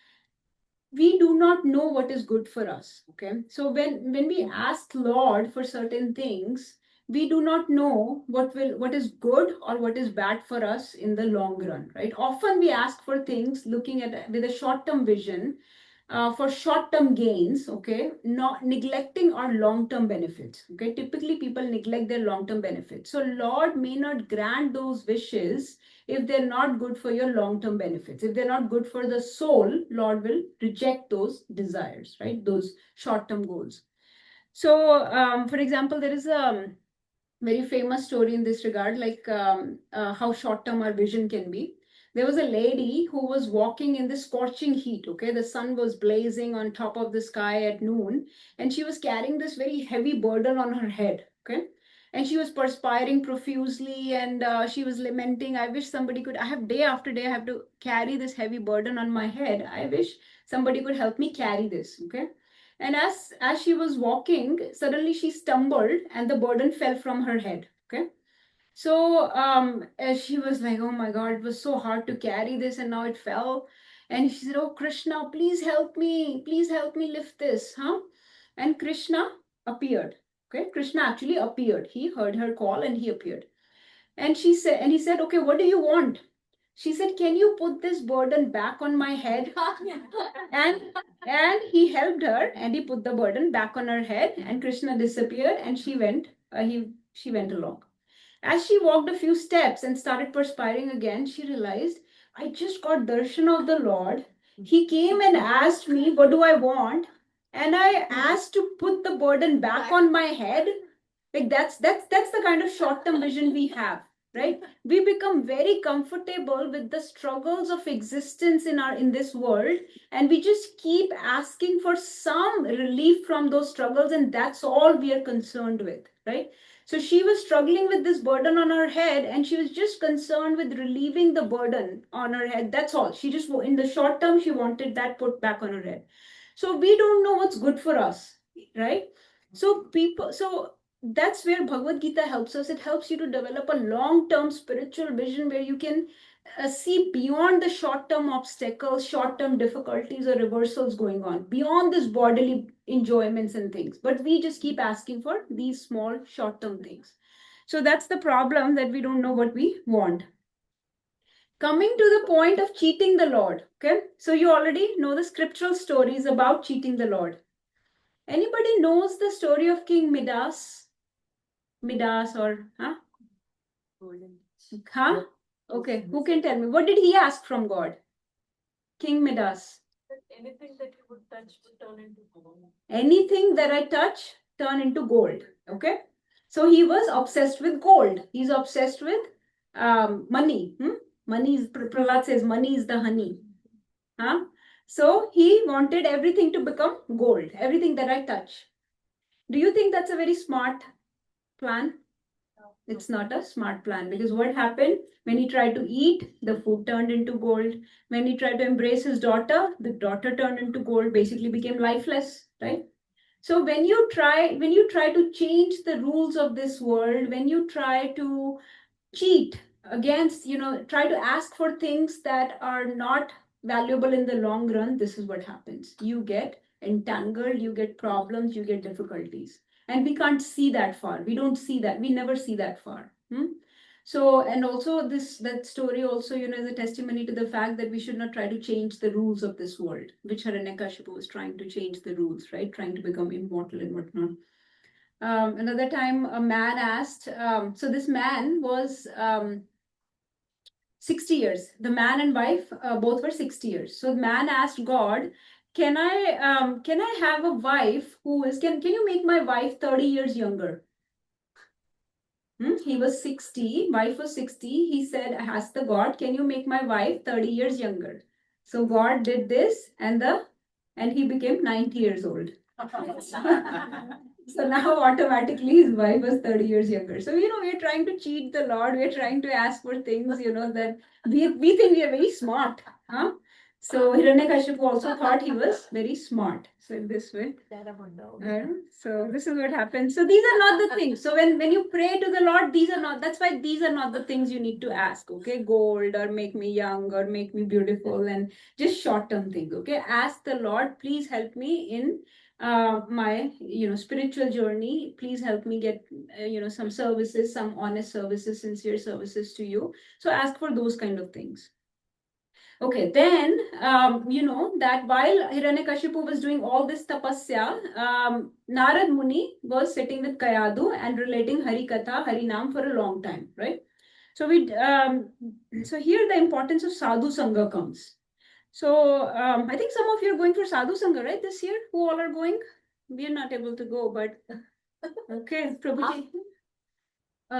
S1: we do not know what is good for us. Okay. So when we ask Lord for certain things, we do not know what is good or what is bad for us in the long run, right? Often we ask for things looking at with a short-term vision, for short-term gains, okay, not neglecting our long-term benefits. Okay, typically people neglect their long-term benefits. So Lord may not grant those wishes if they're not good for your long-term benefits. If they're not good for the soul, Lord will reject those desires, right? Those short-term goals. So, for example, there is a very famous story in this regard, like how short-term our vision can be. There was a lady who was walking in the scorching heat. Okay, the sun was blazing on top of the sky at noon, and she was carrying this very heavy burden on her head. Okay, and she was perspiring profusely, and she was lamenting, I wish somebody could, I have day after day, I have to carry this heavy burden on my head. I wish somebody could help me carry this. Okay, and as she was walking, suddenly she stumbled and the burden fell from her head. Okay, so as she was like, oh my God, it was so hard to carry this and now it fell. And she said, oh Krishna, please help me lift this, huh? And Krishna appeared. Okay, Krishna actually appeared. He heard her call and he appeared. And he said, okay, what do you want? She said, can you put this burden back on my head? and and he helped her and he put the burden back on her head, and Krishna disappeared and she went along. As she walked a few steps and started perspiring again, she realized, I just got darshan of the Lord. He came and asked me, what do I want? And I asked to put the burden back on my head. Like that's the kind of short-term vision we have, right? We become very comfortable with the struggles of existence in this world, and we just keep asking for some relief from those struggles, and that's all we are concerned with. right? So she was struggling with this burden on her head, and she was just concerned with relieving the burden on her head. That's all. She just, in the short term, she wanted that put back on her head. So we don't know what's good for us, right? So that's where Bhagavad Gita helps us. It helps you to develop a long-term spiritual vision where you can see beyond the short-term obstacles, short-term difficulties or reversals going on, beyond this bodily enjoyments and things. But we just keep asking for these small short-term things. So that's the problem, that we don't know what we want. Coming to the point of cheating the Lord, okay? So you already know the scriptural stories about cheating the Lord. Anybody knows the story of King Midas? Midas or, huh? Huh? Okay, who can tell me? What did he ask from God? King Midas.
S4: Anything that you would touch would turn into gold.
S1: Anything that I touch, turn into gold. Okay? So he was obsessed with gold. He's obsessed with money. Money is, Prahlad says, money is the honey. Huh? So he wanted everything to become gold, everything that I touch. Do you think that's a very smart plan? It's not a smart plan, because what happened when he tried to eat, the food turned into gold. When he tried to embrace his daughter, the daughter turned into gold, basically became lifeless, right? So when you try to change the rules of this world, when you try to cheat against, try to ask for things that are not valuable in the long run, this is what happens. You get entangled, you get problems, you get difficulties. And we can't see that far. We don't see that. We never see that far. So, and also that story also, is a testimony to the fact that we should not try to change the rules of this world, which Hiranyakashipu was trying to change the rules, right? Trying to become immortal and whatnot. Another time, a man asked, so this man was 60 years. The man and wife both were 60 years. So the man asked God, can I have a wife who is, can you make my wife 30 years younger? He was 60, wife was 60. He said, asked the God, can you make my wife 30 years younger? So God did this, and he became 90 years old. So now automatically his wife was 30 years younger. So, we're trying to cheat the Lord. We're trying to ask for things, that we think we are very smart. Huh? So Hiranyakashipu also thought he was very smart. So in this way. So this is what happens. So these are not the things. So when you pray to the Lord, that's why these are not the things you need to ask. Okay, gold or make me young or make me beautiful, and just short-term things. Okay, ask the Lord, please help me in my spiritual journey. Please help me get some services, some honest services, sincere services to you. So ask for those kind of things. Okay, then, that while Hiranyakashipu was doing all this tapasya, Narad Muni was sitting with Kayadu and relating Harikatha, Harinam for a long time, right? So so here the importance of Sadhu Sangha comes. So I think some of you are going for Sadhu Sangha, right, this year? Who all are going? We are not able to go, but okay, Prabhuji.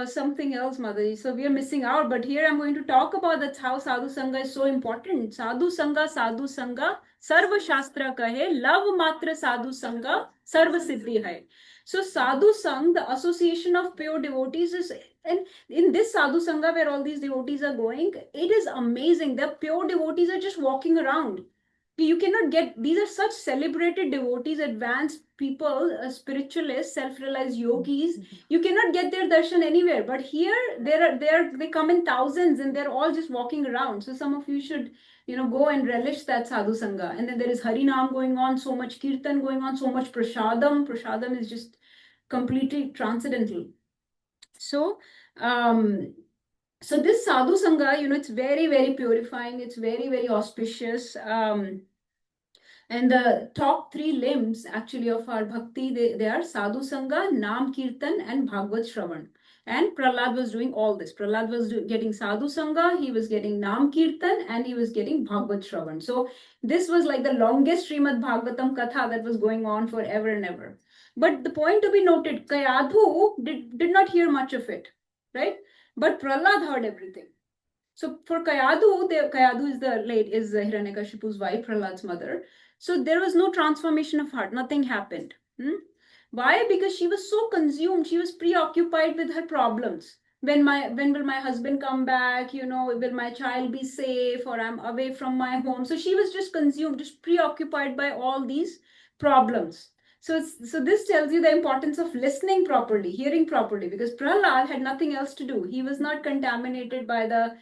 S1: Something else, Motherji. So we are missing out. But here I'm going to talk about that's how Sadhu Sangha is so important. Sadhu Sangha, Sarva Shastra kahe, love matra Sadhu Sangha, Sarva Siddhi hai. So Sadhu Sangha, the association of pure devotees, is, and in this Sadhu Sangha where all these devotees are going, it is amazing. The pure devotees are just walking around. You cannot get, these are such celebrated devotees, advanced people, spiritualists, self-realized yogis. You cannot get their darshan anywhere, but here they come in thousands and they're all just walking around. So some of you should go and relish that sadhu sangha. And then there is harinam going on, so much kirtan going on, so much prasadam is just completely transcendental. So so this sadhu sangha, it's very, very purifying, it's very, very auspicious. And the top three limbs actually of our bhakti, they are Sadhu Sangha, Nam Kirtan, and Bhagavad Shravan. And Prahlad was doing all this. Prahlad was getting Sadhu Sangha, he was getting Nam Kirtan, and he was getting Bhagavad Shravan. So this was like the longest Srimad Bhagavatam Katha that was going on forever and ever. But the point to be noted, Kayadhu did not hear much of it, right? But Prahlad heard everything. So for Kayadu, Kayadu is Hiranyakashipu's wife, Prahlad's mother. So there was no transformation of heart. Nothing happened. Why? Because she was so consumed, she was preoccupied with her problems. When will my husband come back? Will my child be safe, or I'm away from my home? So she was just consumed, just preoccupied by all these problems. So this tells you the importance of listening properly, hearing properly, because Prahlad had nothing else to do. He was not contaminated by the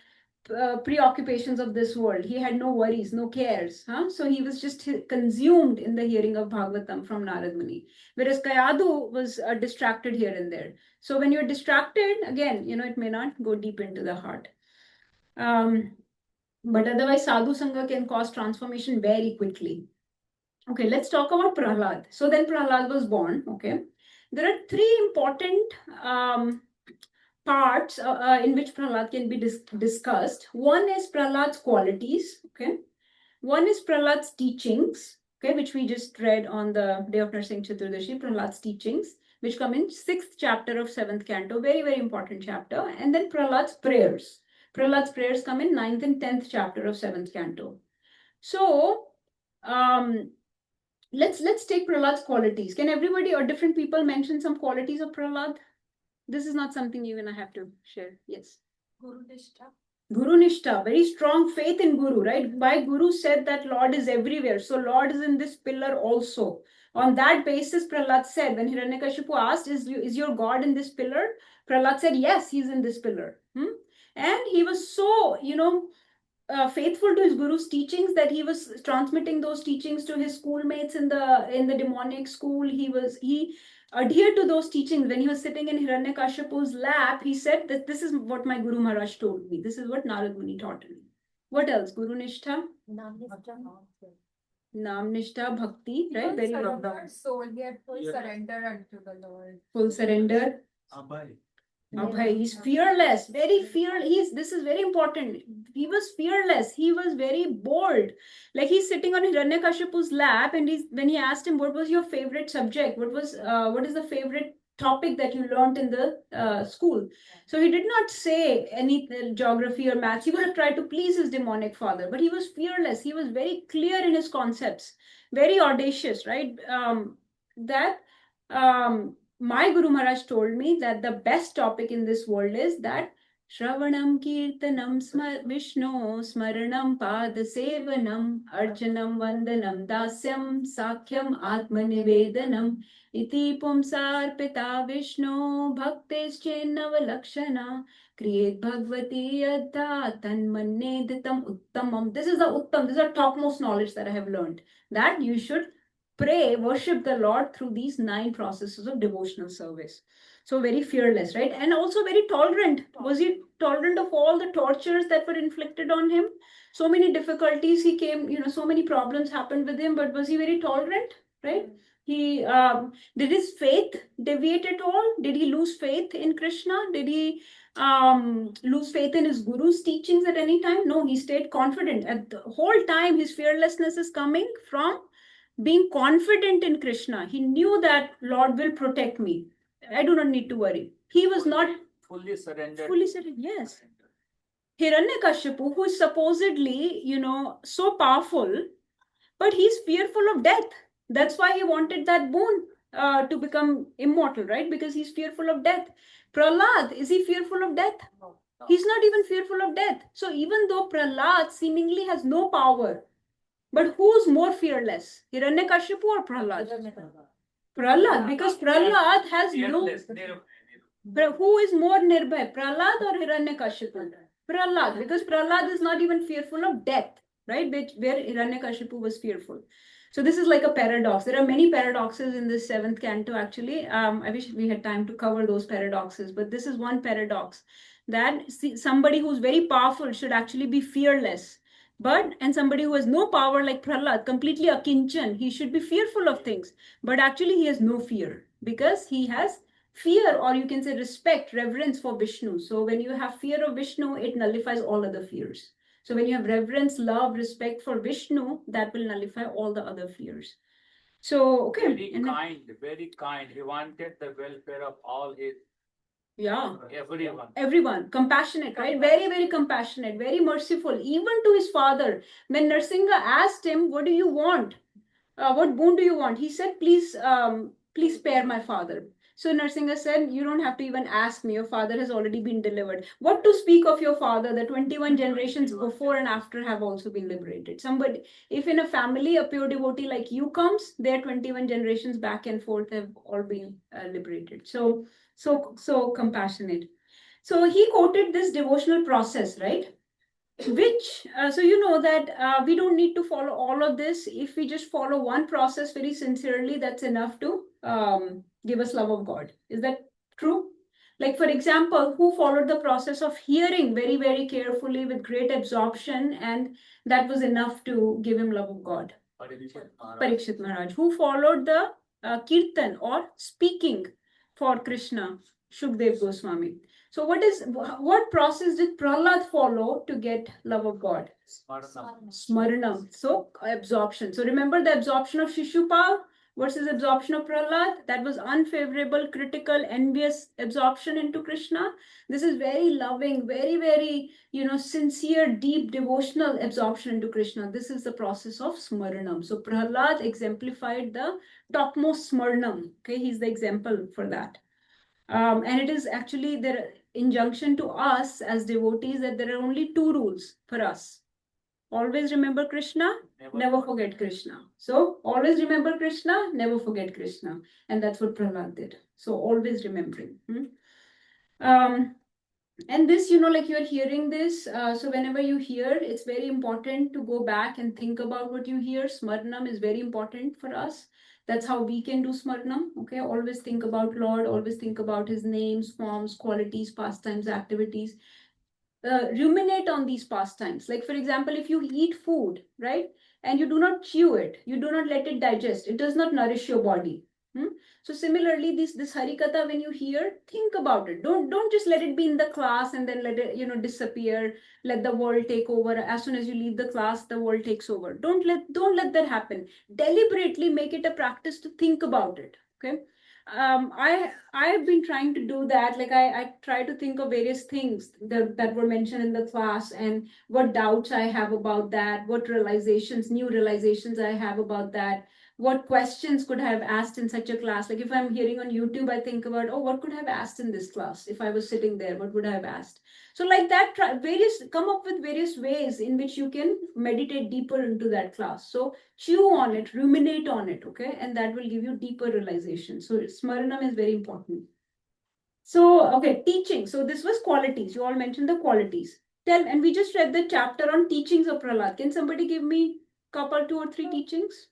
S1: preoccupations of this world. He had no worries, no cares. So he was just consumed in the hearing of Bhagavatam from Narad Muni. Whereas Kayadu was distracted here and there. So when you're distracted, again, it may not go deep into the heart. But otherwise, Sadhu Sangha can cause transformation very quickly. Okay, let's talk about Prahlad. So then Prahlad was born. Okay, there are three important parts in which Prahlad can be discussed. One is Prahlad's qualities. Okay, one is Prahlad's teachings. Okay, which we just read on the day of Narsingh Chaturdashi. Prahlad's teachings, which come in 6th chapter of 7th canto, very very important chapter. And then Prahlad's prayers. Prahlad's prayers come in 9th and 10th chapter of 7th canto. So let's take Prahlad's qualities. Can everybody or different people mention some qualities of Prahlad? This is not something you and I have to share. Yes.
S4: Guru Nishtha.
S1: Guru Nishtha, very strong faith in Guru, right? Why Guru said that Lord is everywhere. So Lord is in this pillar also. On that basis, Prahlad said, when Hiranyakashipu asked, is your God in this pillar? Prahlad said, yes, he's in this pillar. And he was so, faithful to his guru's teachings that he was transmitting those teachings to his schoolmates in the demonic school. He adhered to those teachings. When he was sitting in Hiranyakashipu's lap, he said that this is what my Guru Maharaj told me. This is what Narad Muni taught me. What else? Guru Nishtha, Nam Nishtha, Bhakti, right? Very
S5: Our soul, he had full
S2: Yeah.
S5: surrender unto the Lord.
S1: full surrender.
S2: Abhay.
S1: Abhay, he's fearless, very this is very important. He was fearless, he was very bold. Like he's sitting on Hiranyakashipu's lap, and when he asked him, what was your favorite subject? What is the favorite topic that you learned in the school? So he did not say any geography or maths. He would have tried to please his demonic father, but he was fearless. He was very clear in his concepts, very audacious, right? My Guru Maharaj told me that the best topic in this world is that Shravanam Kirtanam Vishnu Smaranam Padasevanam Arjanam Vandanam Dasyam Sakyam Atmanivedanam Iti Pumsarpita Vishnu Bhakteschennava Lakshana Kriyet Bhagavati Yadda Tanmanneditam Uttamam. This is the Uttam, this is the topmost knowledge that I have learned. That you should pray, worship the Lord through these 9 processes of devotional service. So very fearless, right? And also very tolerant. Was he tolerant of all the tortures that were inflicted on him? So many difficulties he came, so many problems happened with him, but was he very tolerant, right? He did his faith deviate at all? Did he lose faith in Krishna? Did he lose faith in his guru's teachings at any time? No, he stayed confident. At the whole time, his fearlessness is coming from being confident in Krishna. He knew that Lord will protect me. I do not need to worry. He was not
S2: Fully surrendered.
S1: fully certain. Yes. Hiranyakashipu, who is supposedly, so powerful, but he's fearful of death. That's why he wanted that boon to become immortal, right? Because he's fearful of death. Prahlad, is he fearful of death?
S2: No.
S1: He's not even fearful of death. So even though Prahlad seemingly has no power, but who's more fearless, Hiranyakashipu or Prahlad? Prahlad, because Prahlad has no.
S2: Fearless,
S1: Who is more nirbhay, Prahlad or Hiranyakashipu? Prahlad, because Prahlad is not even fearful of death, right? Where Hiranyakashipu was fearful. So this is like a paradox. There are many paradoxes in this 7th canto, actually. I wish we had time to cover those paradoxes, but this is one paradox, that somebody who's very powerful should actually be fearless. And somebody who has no power like Prahlad, completely akinchan, he should be fearful of things. But actually he has no fear, because he has fear, or you can say respect, reverence for Vishnu. So when you have fear of Vishnu, it nullifies all other fears. So when you have reverence, love, respect for Vishnu, that will nullify all the other fears. So, okay.
S2: Very kind. He wanted the welfare of all his, everyone.
S1: Everyone, compassionate, right? Very, very compassionate, very merciful, even to his father. When Narsingha asked him, what do you want? What boon do you want? He said, please Please spare my father. So Narsimha said, you don't have to even ask me. Your father has already been delivered. What to speak of your father? The 21 generations before and after have also been liberated. Somebody, if in a family a pure devotee like you comes, their 21 generations back and forth have all been liberated. So compassionate. So he quoted this devotional process, right? Which, so you know that we don't need to follow all of this. If we just follow one process very sincerely, that's enough to give us love of God. Is that true? Like, for example, who followed the process of hearing very, very carefully with great absorption, and that was enough to give him love of God? Parikshit Maharaj. Who followed the kirtan or speaking for Krishna? Shukdev Goswami. So what process did Prahlad follow to get love of God? Smaranam. So absorption. So remember the absorption of Shishupal versus absorption of Prahlad? That was unfavorable, critical, envious absorption into Krishna. This is very loving, very, very, sincere, deep, devotional absorption into Krishna. This is the process of Smaranam. So Prahlad exemplified the topmost Smaranam. Okay, he's the example for that. And it is actually the injunction to us as devotees that there are only two rules for us. Always remember Krishna, never forget Krishna. So always remember Krishna, never forget Krishna. And that's what Prahlad did. So always remembering. And this, like you're hearing this, so whenever you hear, it's very important to go back and think about what you hear. Smaranam is very important for us. That's how we can do Smaranam. Okay, always think about Lord, always think about his names, forms, qualities, pastimes, activities. Ruminate on these pastimes. Like, for example, if you eat food, right, and you do not chew it, you do not let it digest, it does not nourish your body. So similarly, this Harikatha, when you hear, think about it. Don't just let it be in the class and then let it, disappear, let the world take over. As soon as you leave the class, the world takes over. Don't let that happen. Deliberately make it a practice to think about it. Okay. I've been trying to do that. Like I try to think of various things that were mentioned in the class and what doubts I have about that, what new realizations I have about that, what questions could I have asked in such a class. Like if I'm hearing on YouTube, I think about, oh, what could I have asked in this class? If I was sitting there, what would I have asked? So like that, come up with various ways in which you can meditate deeper into that class. So chew on it, ruminate on it, okay? And that will give you deeper realization. So Smaranam is very important. So, okay, teaching. So this was qualities. You all mentioned the qualities. And we just read the chapter on teachings of Prahlad. Can somebody give me couple, 2 or 3 teachings?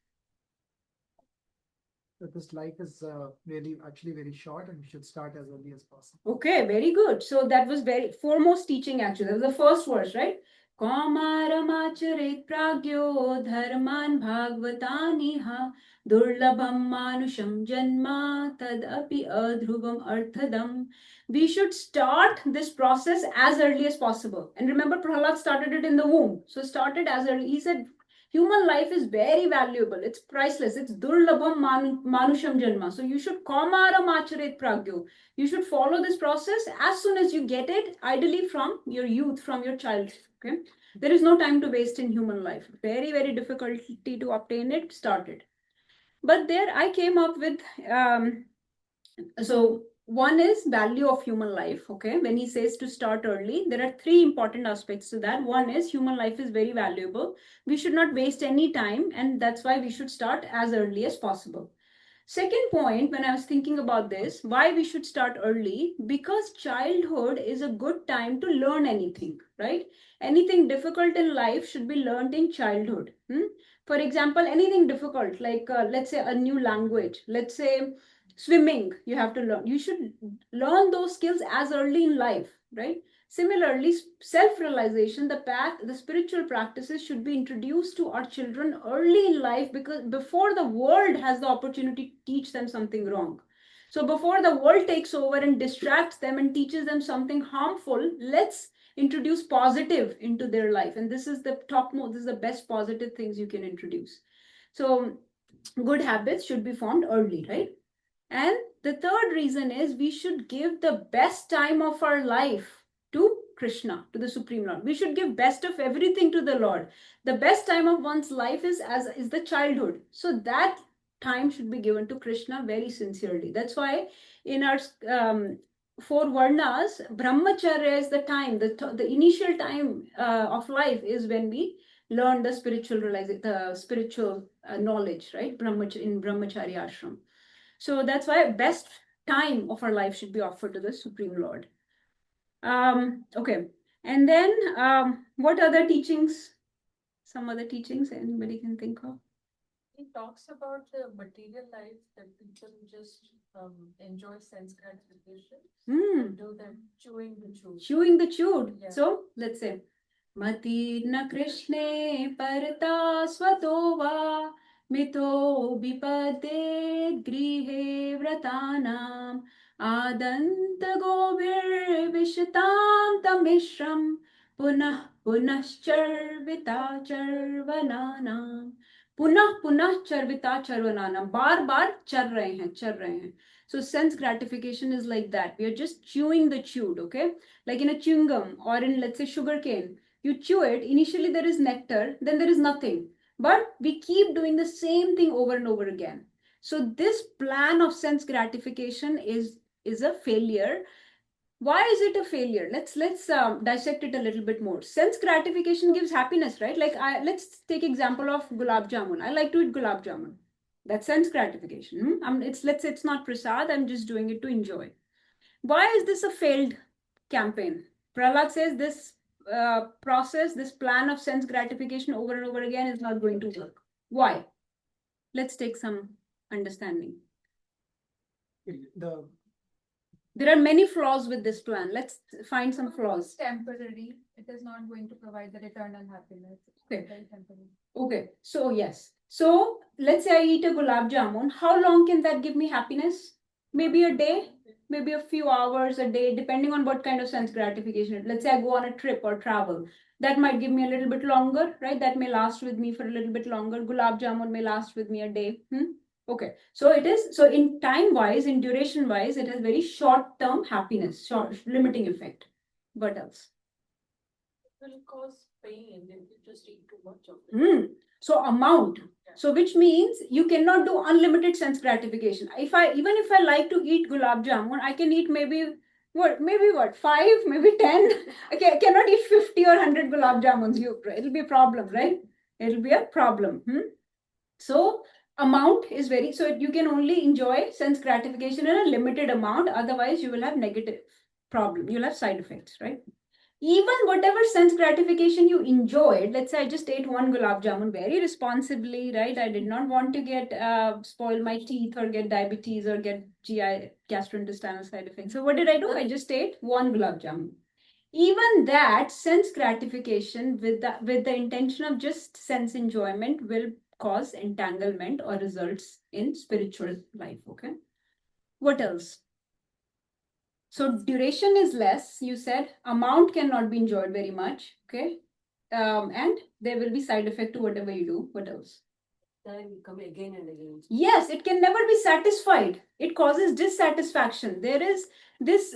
S3: That this life is really actually very short and we should start as early as possible.
S1: Okay, very good. So that was very foremost teaching actually. That was the first verse, right? Kamaramacharet pragyo dharman bhagvataniha durlabham manusham janma tadapi adhruvam arthadam. We should start this process as early as possible. And remember, Prahlad started it in the womb. So started as early. He said, human life is very valuable. It's priceless. It's durlabham manusham janma. So you should kamaramacharet pragyo. You should follow this process as soon as you get it, ideally from your youth, from your childhood. Okay, there is no time to waste in human life. Very, very difficulty to obtain it. Started, but there I came up with. So one is value of human life. Okay, when he says to start early, there are 3 important aspects to that. One is human life is very valuable. We should not waste any time, and that's why we should start as early as possible. Second point, when I was thinking about this, why we should start early, because childhood is a good time to learn anything, right? Anything difficult in life should be learned in childhood. For example, anything difficult, like let's say a new language, let's say swimming, you have to learn. You should learn those skills as early in life, right? Similarly, self-realization, the path, the spiritual practices should be introduced to our children early in life, because before the world has the opportunity to teach them something wrong. So before the world takes over and distracts them and teaches them something harmful, let's introduce positive into their life. And this is the topmost, this is the best positive things you can introduce. So good habits should be formed early, right? And the third reason is we should give the best time of our life to Krishna, to the Supreme Lord. We should give best of everything to the Lord. The best time of one's life is the childhood. So that time should be given to Krishna very sincerely. That's why in our four varnas, brahmacharya is the time, the initial time of life is when we learn the spiritual knowledge, right? In brahmacharya ashram. So that's why best time of our life should be offered to the Supreme Lord. Okay. And then what other teachings? Some other teachings anybody can think of?
S4: He talks about the material life that people just enjoy sense gratification. Do that chewing the chewed.
S1: Chewing the chewed.
S4: Yeah.
S1: So let's say Matirna Krishne Parta Svatova Mito Bipade Grihe Vratanam Adanta Govir Vishatam Tamishram Punah Punascharvita Charvananam Punah Charvita Charvananam बार चर रहे हैं. So sense gratification is like that. We are just chewing the chewed, okay? Like in a chewing gum or in, let's say, sugar cane. You chew it, initially there is nectar, then there is nothing. But we keep doing the same thing over and over again. So this plan of sense gratification is a failure. Why is it a failure? Let's dissect it a little bit more. Sense gratification gives happiness, right? Like let's take example of gulab jamun. I like to eat gulab jamun. That's sense gratification. Let's say it's not prasad. I'm just doing it to enjoy. Why is this a failed campaign? Prahlad says this process, this plan of sense gratification over and over again is not going to work. Why? Let's take some understanding. There are many flaws with this plan. Let's find some flaws.
S5: It's temporary. It is not going to provide the eternal happiness. It's
S1: Okay.
S5: very temporary.
S1: Okay. So yes. So let's say I eat a gulab jamun. How long can that give me happiness? Maybe a day, maybe a few hours a day, depending on what kind of sense gratification. Let's say I go on a trip or travel. That might give me a little bit longer, right? That may last with me for a little bit longer. Gulab jamun may last with me a day. Okay, so it is, so in time wise, in duration wise, it has very short term happiness, short limiting effect. What else?
S4: It will cause pain if you just eat too much of it.
S1: So amount. So which means you cannot do unlimited sense gratification. Even if I like to eat gulab jamun, I can eat maybe 5, maybe 10. Okay, I cannot eat 50 or 100 gulab jamuns. It'll be a problem, right? It'll be a problem. So amount is very, so you can only enjoy sense gratification in a limited amount. Otherwise, you will have negative problem. You'll have side effects, right? Even whatever sense gratification you enjoyed, let's say I just ate one gulab jamun very responsibly, right? I did not want to get spoil my teeth or get diabetes or get GI gastrointestinal side effects. So what did I do? I just ate one gulab jamun. Even that sense gratification with the intention of just sense enjoyment will cause entanglement or results in spiritual life. Okay. What else? So duration is less, you said. Amount cannot be enjoyed very much. Okay. And there will be side effect to whatever you do. What else?
S4: Then you come again and again.
S1: Yes, it can never be satisfied. It causes dissatisfaction. There is this,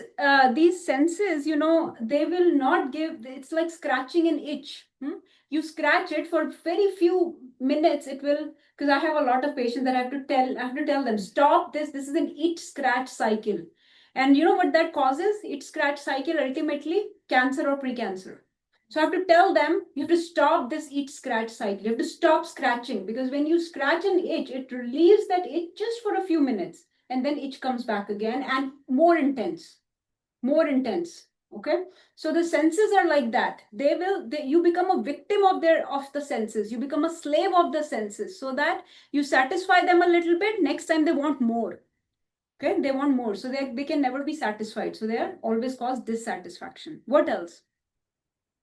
S1: these senses, they will not give, it's like scratching an itch. You scratch it for very few minutes, it will, because I have a lot of patients that I have to tell them, stop this. This is an itch scratch cycle. And you know what that causes? Itch scratch cycle, ultimately cancer or precancer. So I have to tell them, you have to stop this itch scratch cycle. You have to stop scratching, because when you scratch an itch, it relieves that itch just for a few minutes. And then itch comes back again and more intense. Okay. So the senses are like that. You become a victim of the senses. You become a slave of the senses, so that you satisfy them a little bit. Next time they want more. Okay. They want more. So they can never be satisfied. So they are always cause dissatisfaction. What else?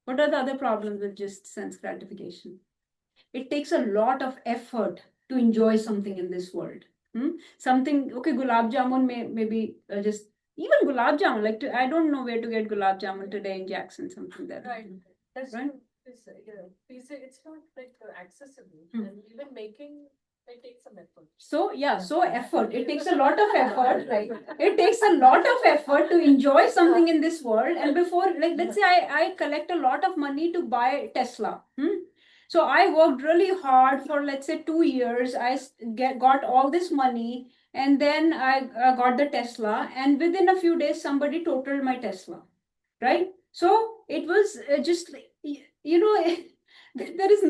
S1: What are the other problems with just sense gratification? It takes a lot of effort to enjoy something in this world. Something, okay, gulab jamun maybe just, even gulab jamun, I don't know where to get gulab jamun today in Jackson, something there.
S4: Right. That's
S1: Right.
S4: It's not like accessible. And even making, it takes some effort.
S1: So effort. It takes a lot of effort. It takes a lot of effort to enjoy something in this world. And before, let's say I collect a lot of money to buy Tesla. So I worked really hard for, let's say, 2 years. Got all this money, and then I got the Tesla, and within a few days, somebody totaled my Tesla, right? So it was just, you know, there is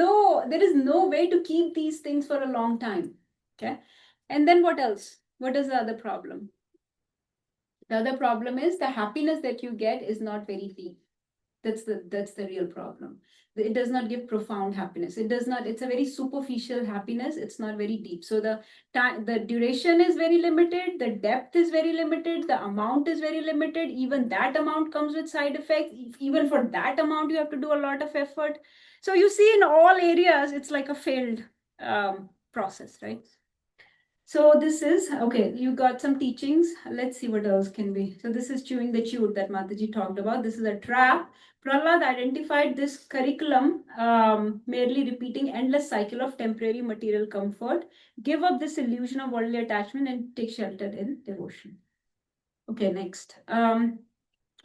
S1: no way to keep these things for a long time. Okay. And then what else? What is the other problem? The other problem is the happiness that you get is not very deep. That's the real problem. It does not give profound happiness. It does not, it's a very superficial happiness. It's not very deep. So the time, the duration is very limited, the depth is very limited, the amount is very limited. Even that amount comes with side effects. Even for that amount, you have to do a lot of effort. So you see, in all areas, it's like a failed process, right? So this is, okay, you got some teachings. Let's see what else can be. So this is chewing the chewed that Mataji talked about. This is a trap. Prahlad identified this curriculum, merely repeating endless cycle of temporary material comfort. Give up this illusion of worldly attachment and take shelter in devotion. Okay, next.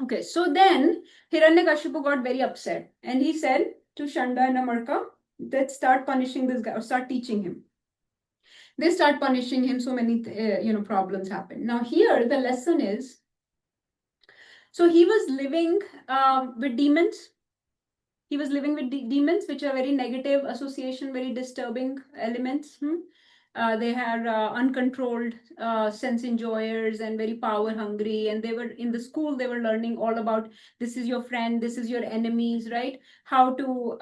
S1: Okay, so then Hiranyakashipu got very upset and he said to Shanda and Amarka, let's start punishing this guy or start teaching him. They start punishing him, so many problems happen. Now here the lesson is, so he was living with demons. He was living with demons, which are very negative association, very disturbing elements. They had uncontrolled sense enjoyers and very power hungry, and they were in the school, they were learning all about this is your friend, this is your enemies, right? How to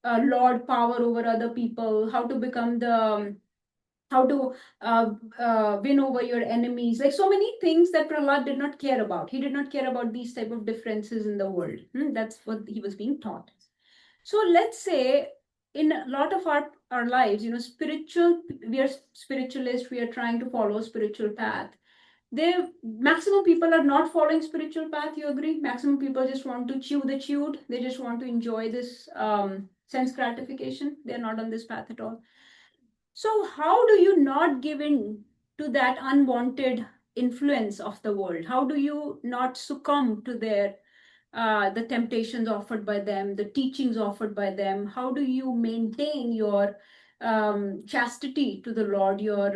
S1: lord power over other people, how to become the how to win over your enemies, like so many things that Prahlad did not care about. He did not care about these type of differences in the world. That's what he was being taught. So let's say in a lot of our lives, we are spiritualists, we are trying to follow a spiritual path. Maximum people are not following spiritual path, you agree? Maximum people just want to chew the chewed. They just want to enjoy this sense gratification. They're not on this path at all. So how do you not give in to that unwanted influence of the world? How do you not succumb to the temptations offered by them, the teachings offered by them? How do you maintain your chastity to the Lord, your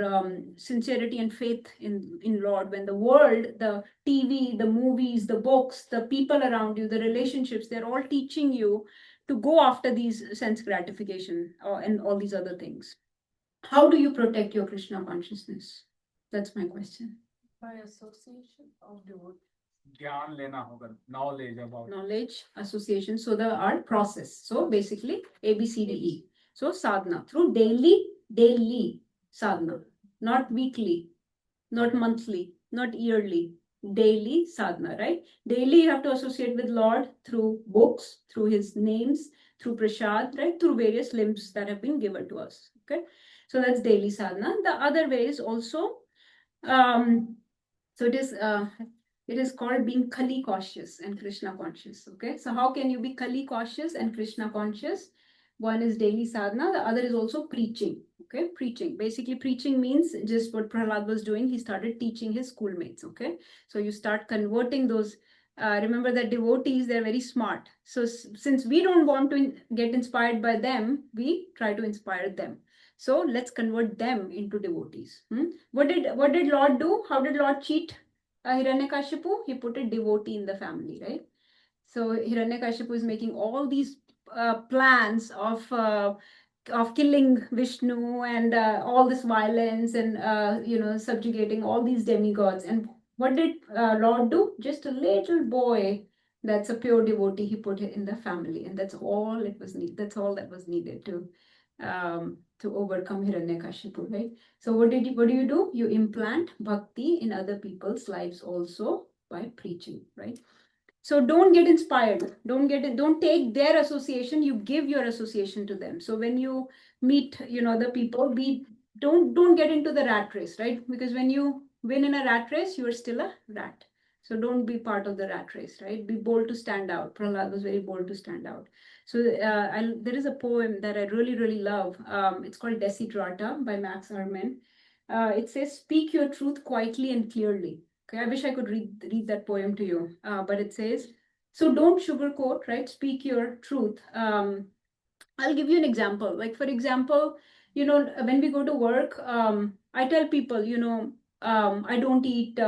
S1: sincerity and faith in Lord, when the world, the TV, the movies, the books, the people around you, the relationships, they're all teaching you to go after these sense gratification and all these other things? How do you protect your Krishna consciousness? That's my question.
S4: By association of devotees.
S2: ज्ञान लेना होगा, knowledge about
S1: knowledge, association. So the art process. So basically A, B, C, D, E. So sadhana through daily sadhana, not weekly, not monthly, not yearly, daily sadhana, right? Daily you have to associate with Lord through books, through his names, through prasad, right? Through various limbs that have been given to us. Okay. So that's daily sadhana. The other way is also, so it is called being Kali cautious and Krishna conscious. Okay. So how can you be Kali cautious and Krishna conscious? One is daily sadhana. The other is also preaching. Okay. Preaching. Basically, preaching means just what Prahlad was doing. He started teaching his schoolmates. Okay. So you start converting those. Remember that devotees, they're very smart. So since we don't want to get inspired by them, we try to inspire them. So let's convert them into devotees. What did Lord do? How did Lord cheat Hiranyakashipu? He put a devotee in the family, right? So Hiranyakashipu is making all these plans of killing Vishnu and all this violence and subjugating all these demigods. And what did Lord do? Just a little boy that's a pure devotee, he put it in the family, and that's all it was needed. That's all that was needed to overcome Hiranyakashipu, right? So what do you do? You implant bhakti in other people's lives also by preaching, right? So don't get inspired. Don't take their association. You give your association to them. So when you meet, the people, don't get into the rat race, right? Because when you win in a rat race, you are still a rat. So don't be part of the rat race, right? Be bold to stand out. Prahlad was very bold to stand out. So there is a poem that I really, really love. It's called Desiderata by Max Ehrmann. It says, "Speak your truth quietly and clearly." Okay, I wish I could read that poem to you, but it says, so don't sugarcoat, right? Speak your truth I'll give you an example. Like, for example, when we go to work, I tell people, I don't eat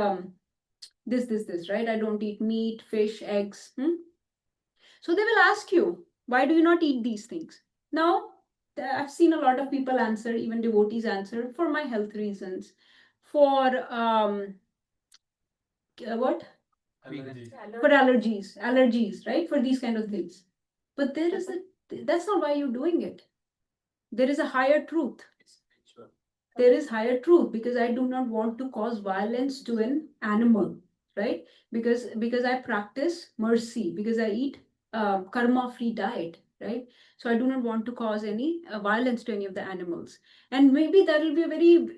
S1: this, right? I don't eat meat, fish, eggs. So they will ask you, why do you not eat these things? Now, I've seen a lot of people answer, even devotees answer, for my health reasons, for what?
S2: Allergies.
S1: For allergies, right? For these kind of things. But that's not why you're doing it. There is a higher truth. There is higher truth, because I do not want to cause violence to an animal, right? Because I practice mercy, because I eat karma-free diet, right? So I do not want to cause any violence to any of the animals. And maybe that will be a very,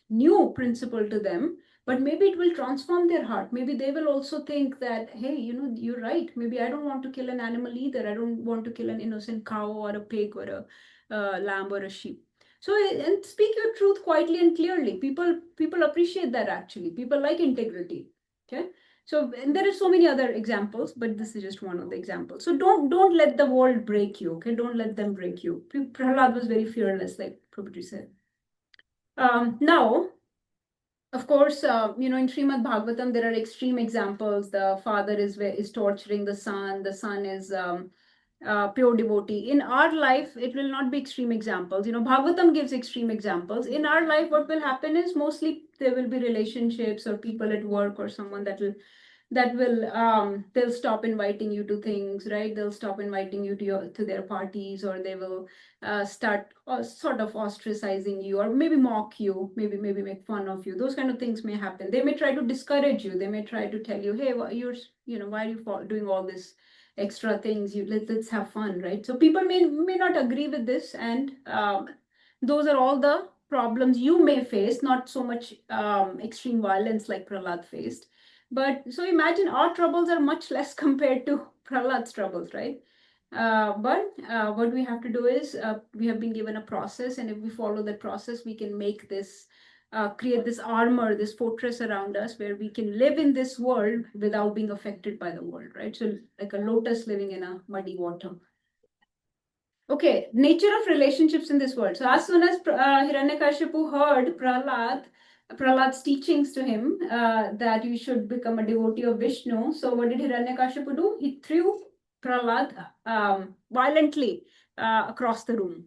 S1: new principle to them, but maybe it will transform their heart. Maybe they will also think that, hey, you're right. Maybe I don't want to kill an animal either. I don't want to kill an innocent cow or a pig or a lamb or a sheep. So, and speak your truth quietly and clearly. People appreciate that actually. People like integrity. Okay. So, and there are so many other examples, but this is just one of the examples. So don't let the world break you. Okay. Don't let them break you. Prahlad was very fearless, like Prabhuji said. Now, of course, in Srimad Bhagavatam, there are extreme examples. The father is torturing the son. The son is pure devotee. In our life, it will not be extreme examples. Bhagavatam gives extreme examples. In our life, what will happen is mostly there will be relationships or people at work or someone they'll stop inviting you to things, right? They'll stop inviting you to their parties, or they will start sort of ostracizing you, or maybe mock you, maybe make fun of you. Those kind of things may happen. They may try to discourage you. They may try to tell you, hey, why are you doing all this extra things? Let's have fun, right? So people may not agree with this, and those are all the problems you may face. Not so much extreme violence like Prahlad faced. But so imagine our troubles are much less compared to Prahlad's troubles, right? But what we have to do is we have been given a process, and if we follow that process, we can make this, create this armor, this fortress around us, where we can live in this world without being affected by the world, right? So like a lotus living in a muddy water. Okay, nature of relationships in this world. So as soon as Hiranyakashipu heard Prahlad's teachings to him, that you should become a devotee of Vishnu. So what did Hiranyakashipu do? He threw Prahlad violently across the room.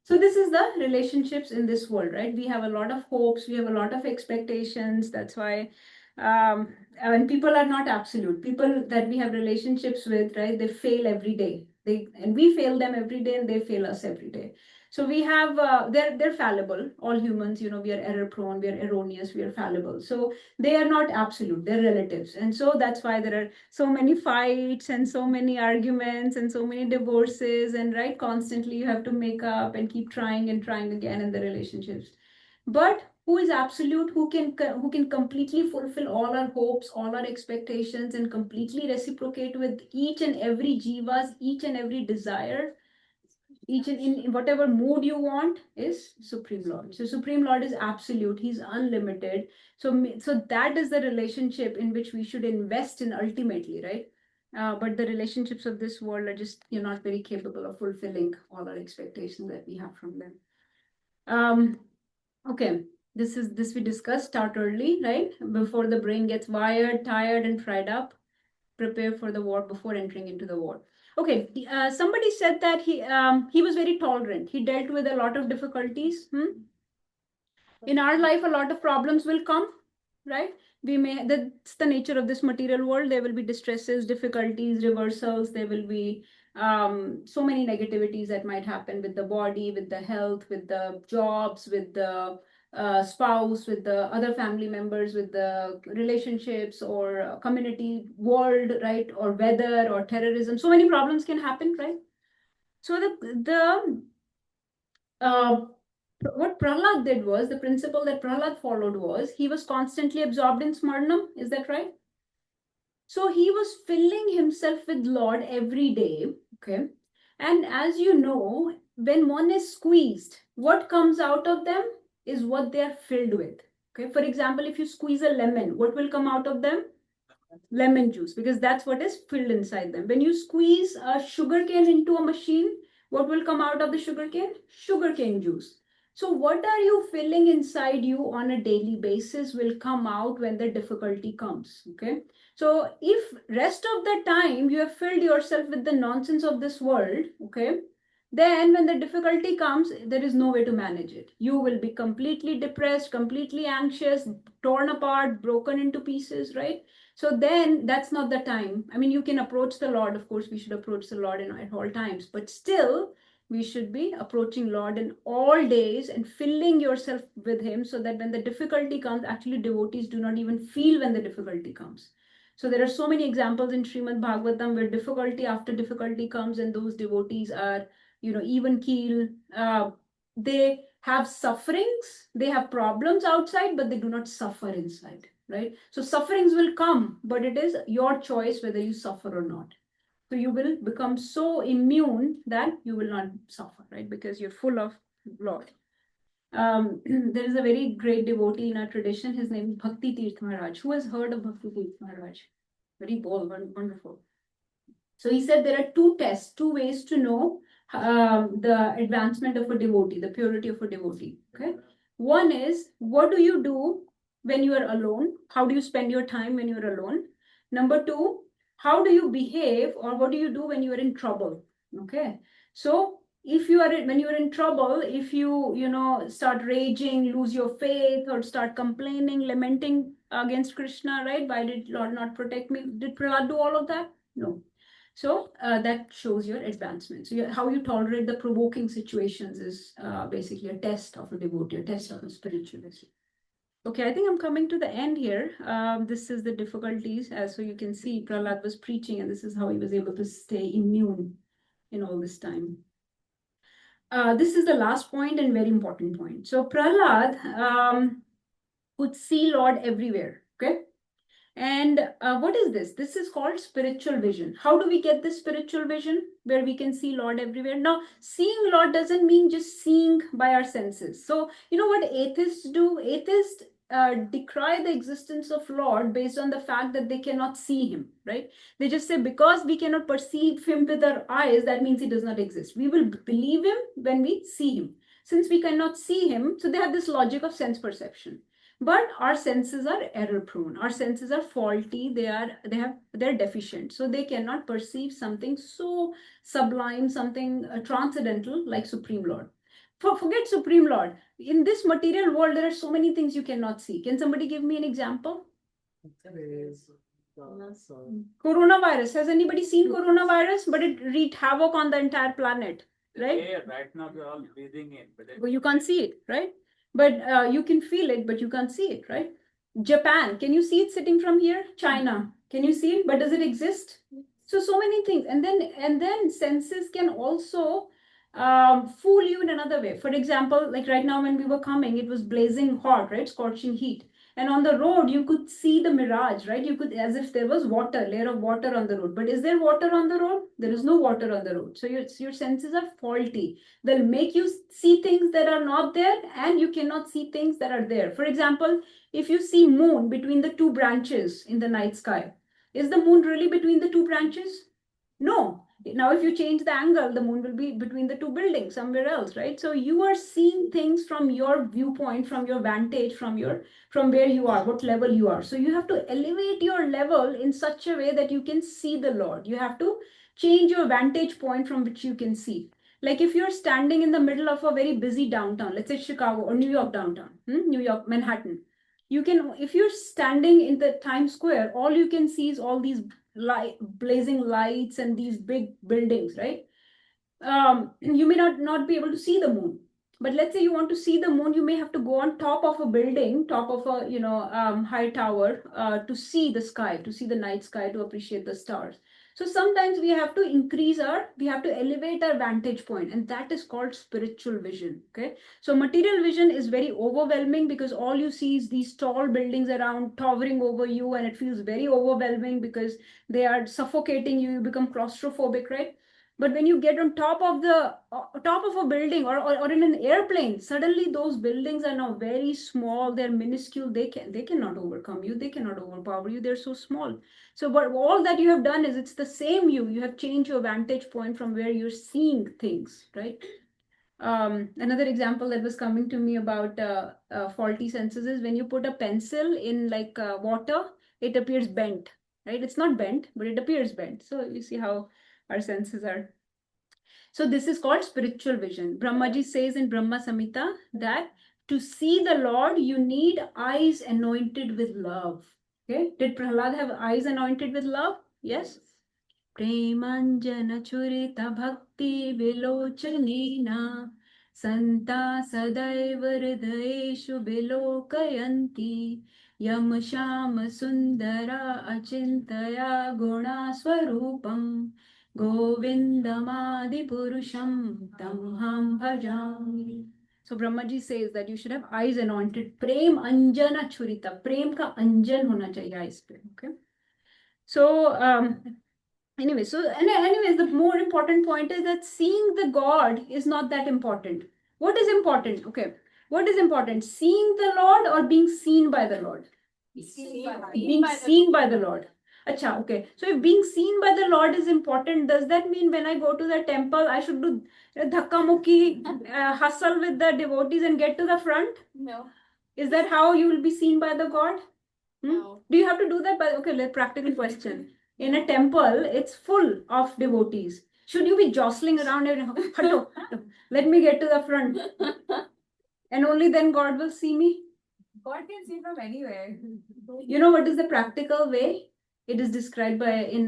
S1: So this is the relationships in this world, right? We have a lot of hopes, we have a lot of expectations. That's why, and people are not absolute. People that we have relationships with, right? They fail every day. And we fail them every day, and they fail us every day. So we have, they're fallible. All humans, we are error prone, we are erroneous, we are fallible. So they are not absolute, they're relatives. And so that's why there are so many fights and so many arguments and so many divorces, and right, constantly you have to make up and keep trying and trying again in the relationships. But who is absolute, who can completely fulfill all our hopes, all our expectations, and completely reciprocate with each and every jiva's each and every desire, each and in whatever mood you want, is Supreme Lord. So Supreme Lord is absolute, he's unlimited. So that is the relationship in which we should invest in ultimately, right? But the relationships of this world are just, you're not very capable of fulfilling all our expectations that we have from them. Okay, this we discussed. Start early, right? Before the brain gets wired, tired, and fried up. Prepare for the war before entering into the war. Okay, somebody said that he was very tolerant. He dealt with a lot of difficulties. In our life, a lot of problems will come, right? That's the nature of this material world. There will be distresses, difficulties, reversals. There will be so many negativities that might happen with the body, with the health, with the jobs, with the spouse, with the other family members, with the relationships or community, world, right? Or weather or terrorism. So many problems can happen, right? So what Prahlad did was, the principle that Prahlad followed was, he was constantly absorbed in Smarnam. Is that right? So he was filling himself with Lord every day. Okay. And as you know, when one is squeezed, what comes out of them is what they are filled with. Okay. For example, if you squeeze a lemon, what will come out of them? Lemon juice, because that's what is filled inside them. When you squeeze a sugar cane into a machine, what will come out of the sugar cane? Sugar cane juice. So what are you filling inside you on a daily basis will come out when the difficulty comes. Okay. So if rest of the time you have filled yourself with the nonsense of this world, okay, then when the difficulty comes, there is no way to manage it. You will be completely depressed, completely anxious, torn apart, broken into pieces, right? So then that's not the time. I mean, you can approach the Lord. Of course, we should approach the Lord at all times, but still, we should be approaching Lord in all days and filling yourself with Him so that when the difficulty comes, actually devotees do not even feel when the difficulty comes. So there are so many examples in Srimad Bhagavatam where difficulty after difficulty comes and those devotees are, even keel. They have sufferings, they have problems outside, but they do not suffer inside, right? So sufferings will come, but it is your choice whether you suffer or not. So you will become so immune that you will not suffer, right? Because you're full of Lord. There is a very great devotee in our tradition. His name is Bhakti Tirth Maharaj. Who has heard of Bhakti Tirth Maharaj? Very bold, wonderful. So he said there are two tests, two ways to know the advancement of a devotee, the purity of a devotee. Okay. One is, what do you do when you are alone? How do you spend your time when you are alone? Number two, how do you behave, or what do you do when you are in trouble? Okay. So if you are when you are in trouble, if you start raging, lose your faith, or start complaining, lamenting against Krishna, right? Why did Lord not protect me? Did Prahlad do all of that? No. So that shows your advancement. So how you tolerate the provoking situations is basically a test of a devotee, a test of a spiritualist. Okay, I think I'm coming to the end here. This is the difficulties. So you can see Prahlad was preaching, and this is how he was able to stay immune in all this time. This is the last point and very important point. So Prahlad could see Lord everywhere. Okay. And what is this? This is called spiritual vision. How do we get this spiritual vision where we can see Lord everywhere? Now, seeing Lord doesn't mean just seeing by our senses. So, you know what atheists do? Atheists decry the existence of Lord based on the fact that they cannot see Him, right? They just say, because we cannot perceive Him with our eyes, that means He does not exist. We will believe Him when we see Him. Since we cannot see Him, so they have this logic of sense perception. But our senses are error prone. Our senses are faulty. They're deficient. So they cannot perceive something so sublime, something transcendental like Supreme Lord. Forget Supreme Lord. In this material world, there are so many things you cannot see. Can somebody give me an example? Coronavirus. Has anybody seen coronavirus? But it wreaked havoc on the entire planet, right?
S2: Yeah, right now we're all breathing in.
S1: But you can't see it, right? But you can feel it, but you can't see it, right? Japan, can you see it sitting from here? China, can you see it? But does it exist? So many things. And then senses can also fool you in another way. For example, like right now when we were coming, it was blazing hot, right? Scorching heat. And on the road, you could see the mirage, right? You could, as if there was layer of water on the road. But is there water on the road? There is no water on the road. So your senses are faulty. They'll make you see things that are not there, and you cannot see things that are there. For example, if you see moon between the two branches in the night sky, is the moon really between the two branches? No. Now, if you change the angle, the moon will be between the two buildings somewhere else, right? So you are seeing things from your viewpoint, from your vantage, from where you are, what level you are. So you have to elevate your level in such a way that you can see the Lord. You have to change your vantage point from which you can see. Like if you're standing in the middle of a very busy downtown, let's say Chicago or New York downtown, New York, Manhattan, you can, if you're standing in the Times Square, all you can see is all these blazing lights and these big buildings, right? You may not be able to see the moon. But let's say you want to see the moon, you may have to go on top of a building, top of a high tower to see the sky, to see the night sky, to appreciate the stars. So sometimes we have to elevate our vantage point, and that is called spiritual vision. Okay. So material vision is very overwhelming because all you see is these tall buildings around towering over you, and it feels very overwhelming because they are suffocating you. You become claustrophobic, right? But when you get on top of the top of a building or in an airplane, suddenly those buildings are now very small. They're minuscule. They cannot overcome you. They cannot overpower you. They're so small. So, but all that you have done is it's the same you. You have changed your vantage point from where you're seeing things, right? Another example that was coming to me about faulty senses is when you put a pencil in like water, it appears bent, right? It's not bent, but it appears bent. So you see how our senses are. So this is called spiritual vision. Brahmaji says in Brahma Samhita that to see the Lord, you need eyes anointed with love. Okay, did Prahlad have eyes anointed with love? Yes. Premanjana churita bhakti vilochanena santa sadaiva hridayeshu vilokayanti yam shama sundara achintaya guna swarupam govindamadi purusham tamham bhajami. So Brahmaji says that you should have eyes anointed. Prem anjana churita. Prem ka anjan hona chahiye eyes pe. Okay. So anyways, the more important point is that seeing the God is not that important. What is important? Okay. What is important? Seeing the Lord or being seen by the Lord? Being seen by the Lord. Acha, okay. So if being seen by the Lord is important, does that mean when I go to the temple, I should do dhakka mukki, hustle with the devotees and get to the front?
S5: No.
S1: Is that how you will be seen by the God?
S5: No.
S1: Do you have to do that? Okay, practical question. In a temple, it's full of devotees. Should you be jostling around and let me get to the front? And only then God will see me?
S5: God can see from anywhere.
S1: You know what is the practical way? It is described by in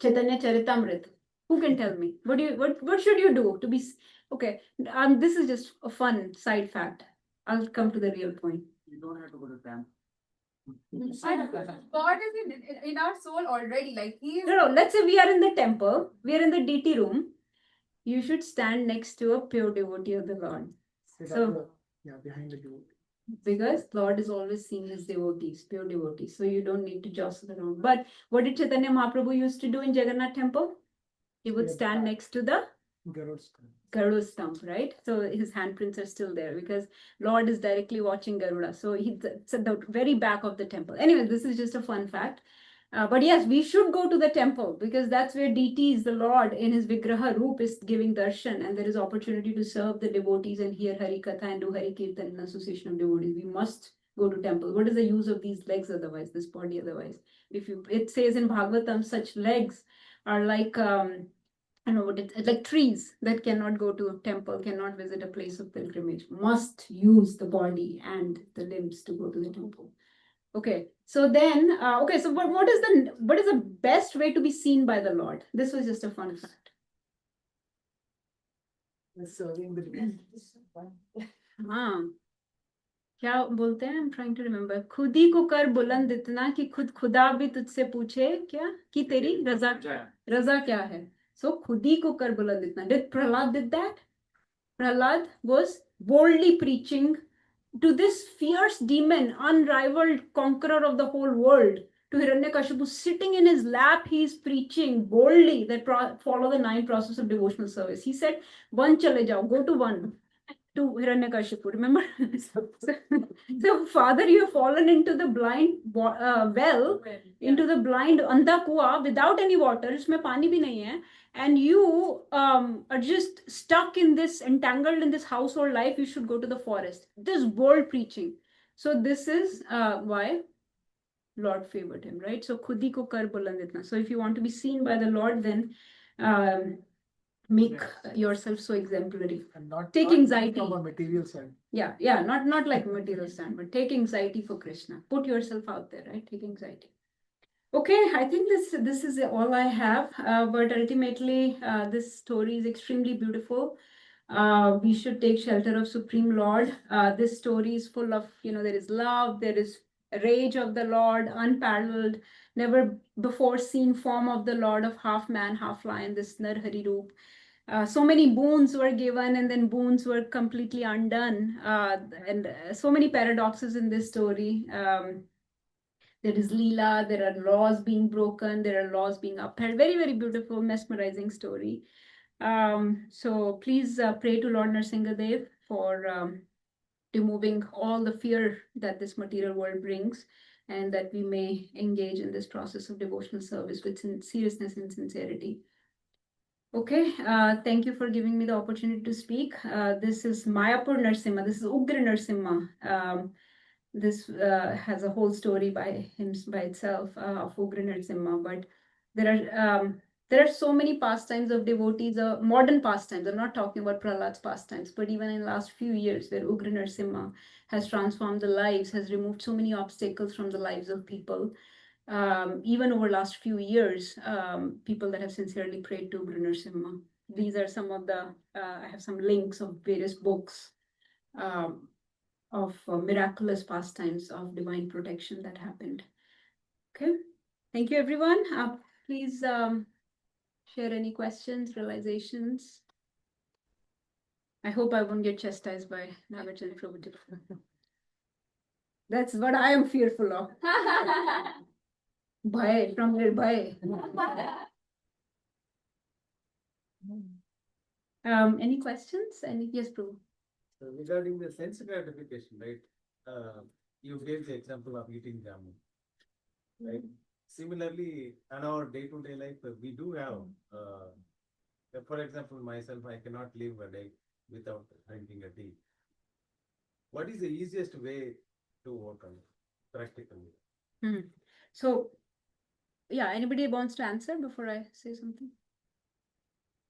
S1: Chaitanya Charitamrita. Who can tell me? What should you do to be okay? This is just a fun side fact. I'll come to the real point.
S2: You don't have to go to temple.
S5: God is in our soul already. Like He is.
S1: No, let's say we are in the temple, we are in the DT room. You should stand next to a pure devotee of the Lord.
S3: Behind the devotee.
S1: Because Lord is always seen as devotees, pure devotees. So you don't need to jostle around. But what did Chaitanya Mahaprabhu used to do in Jagannath temple? He would stand next to the Garuda stump, right? So his handprints are still there because Lord is directly watching Garuda. So it's at the very back of the temple. Anyway, this is just a fun fact. But yes, we should go to the temple because that's where DT, the Lord in his Vigraha Roop, is giving darshan, and there is opportunity to serve the devotees and hear Hari Katha and do Hari Kirtan in association of devotees. We must go to temple. What is the use of these legs otherwise, this body otherwise? It says in Bhagavatam, such legs are like I know what it's like trees that cannot go to a temple, cannot visit a place of pilgrimage, must use the body and the limbs to go to the temple. Okay, so then, so what is the best way to be seen by the Lord? This was just a fun fact.
S3: Serving the devotees.
S1: हाँ, क्या बोलते हैं? I'm trying to remember. खुद ही को कर बुलंद इतना कि खुद खुदा भी तुझसे पूछे क्या कि तेरी रजा क्या है? So खुद ही को कर बुलंद इतना. Did Prahlad did that? Prahlad was boldly preaching to this fierce demon, unrivaled conqueror of the whole world, to Hiranyakashipu, sitting in his lap, he is preaching boldly that follow the 9 process of devotional service. He said, one chale jao, go to one, to Hiranyakashipu. Remember? So, Father, you have fallen into the blind well, into the blind andha kuwa without any water, isme pani bhi nahi hai, and you are just stuck in this, entangled in this household life. You should go to the forest. This bold preaching. So this is why Lord favored him, right? So khudi ko kar buland itna. So if you want to be seen by the Lord, then make yourself so exemplary.
S3: And not
S1: Take anxiety
S3: from a material side.
S1: Yeah, not like material stand, but take anxiety for Krishna. Put yourself out there, right? Take anxiety. Okay, I think this is all I have. But ultimately, this story is extremely beautiful. We should take shelter of Supreme Lord. This story is full of, there is love, there is rage of the Lord, unparalleled, never before seen form of the Lord of half man, half lion, this Narhari Roop. So many boons were given and then boons were completely undone. And so many paradoxes in this story. There is Leela, there are laws being broken, there are laws being upheld. Very, very beautiful, mesmerizing story. So please pray to Lord Narsingadev for removing all the fear that this material world brings, and that we may engage in this process of devotional service with seriousness and sincerity. Okay, thank you for giving me the opportunity to speak. This is Mayapur Narsimha. This is Ugra Narsimha. This has a whole story by itself of Ugra Narsimha. But there are so many pastimes of devotees, modern pastimes. I'm not talking about Prahlad's pastimes, but even in the last few years, where Ugra Narsimha has transformed the lives, has removed so many obstacles from the lives of people. Even over last few years, people that have sincerely prayed to Ugra Narsimha. These are some of the, I have some links of various books of miraculous pastimes of divine protection that happened. Okay, thank you everyone. Please share any questions, realizations. I hope I won't get chastised by Nagarjuna Prabhu. That's what I am fearful of. Bhai, from where bhai? Any questions? Yes, Prabhu.
S6: So regarding the sense gratification, right? You gave the example of eating jamun, right? Similarly, in our day-to-day life, we do have, for example, myself, I cannot live a day without drinking a tea. What is the easiest way to work on it practically?
S1: So, yeah, anybody wants to answer before I say something?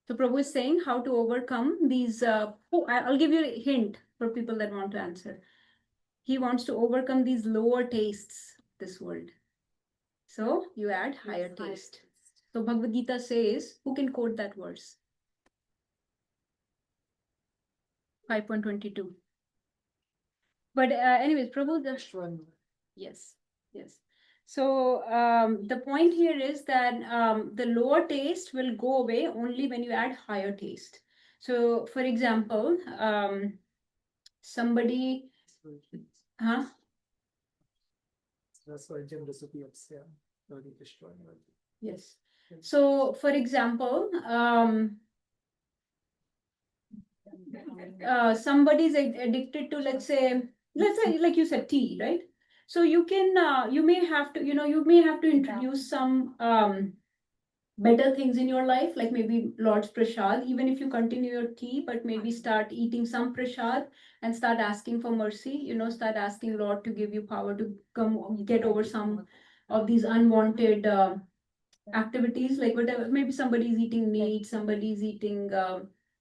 S1: So Prabhu is saying how to overcome these. I'll give you a hint for people that want to answer. He wants to overcome these lower tastes of this world. So you add higher taste. So Bhagavad Gita says, who can quote that verse? 5.22. But anyways, Prabhu,
S3: Next one.
S1: yes. So the point here is that the lower taste will go away only when you add higher taste. So, for example, somebody, huh?
S3: That's why Jim disappears. Yeah.
S1: Yes. So, for example, somebody's addicted to, let's say, like you said, tea, right? So you can, you may have to, you may have to introduce some better things in your life, like maybe Lord's Prasad, even if you continue your tea, but maybe start eating some Prasad and start asking for mercy, start asking Lord to give you power to come get over some of these unwanted activities, like whatever, maybe somebody's eating meat, somebody's eating,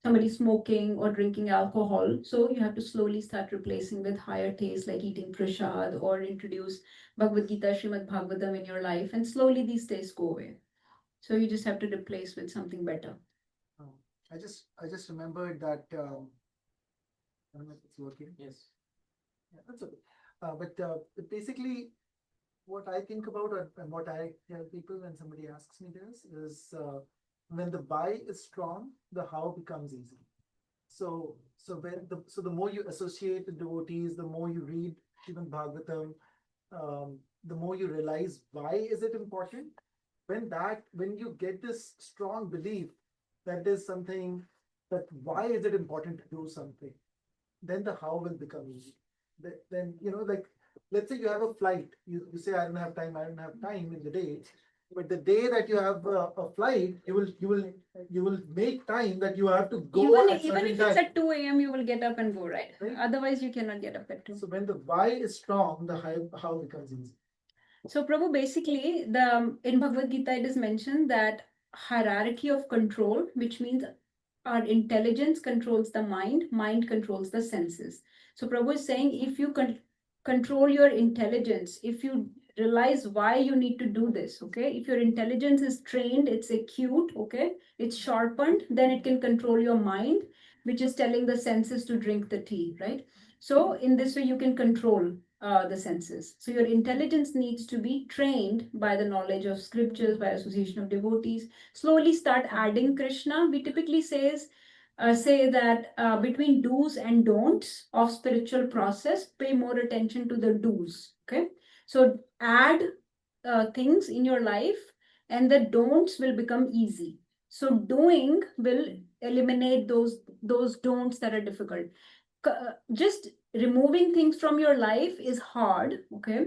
S1: somebody's smoking or drinking alcohol. So you have to slowly start replacing with higher taste, like eating prasad, or introduce Bhagavad Gita, Srimad Bhagavatam in your life, and slowly these tastes go away. So you just have to replace with something better.
S3: I just remembered that. I don't know if it's working.
S6: Yes.
S3: Yeah, that's okay. But basically, what I think about and what I tell people when somebody asks me this is, when the why is strong, the how becomes easy. So the more you associate with devotees, the more you read even Bhagavatam, the more you realize why is it important. When you get this strong belief that there's something, that why is it important to do something, then the how will become easy. Then like, let's say you have a flight. You say I don't have time in the day. But the day that you have a flight, you will make time that you have to go.
S1: Even if it's at 2 a.m., you will get up and go, right? Otherwise, you cannot get up at 2.
S3: So when the why is strong, the how becomes easy.
S1: So Prabhu, basically, in Bhagavad Gita, it is mentioned that hierarchy of control, which means our intelligence controls the mind controls the senses. So Prabhu is saying, if you control your intelligence, if you realize why you need to do this, okay, if your intelligence is trained, it's acute, okay, it's sharpened, then it can control your mind, which is telling the senses to drink the tea, right? So in this way, you can control the senses. So your intelligence needs to be trained by the knowledge of scriptures, by association of devotees. Slowly start adding Krishna. We typically say that between do's and don'ts of spiritual process, pay more attention to the do's. Okay, so add things in your life, and the don'ts will become easy. So doing will eliminate those don'ts that are difficult. Just removing things from your life is hard, okay?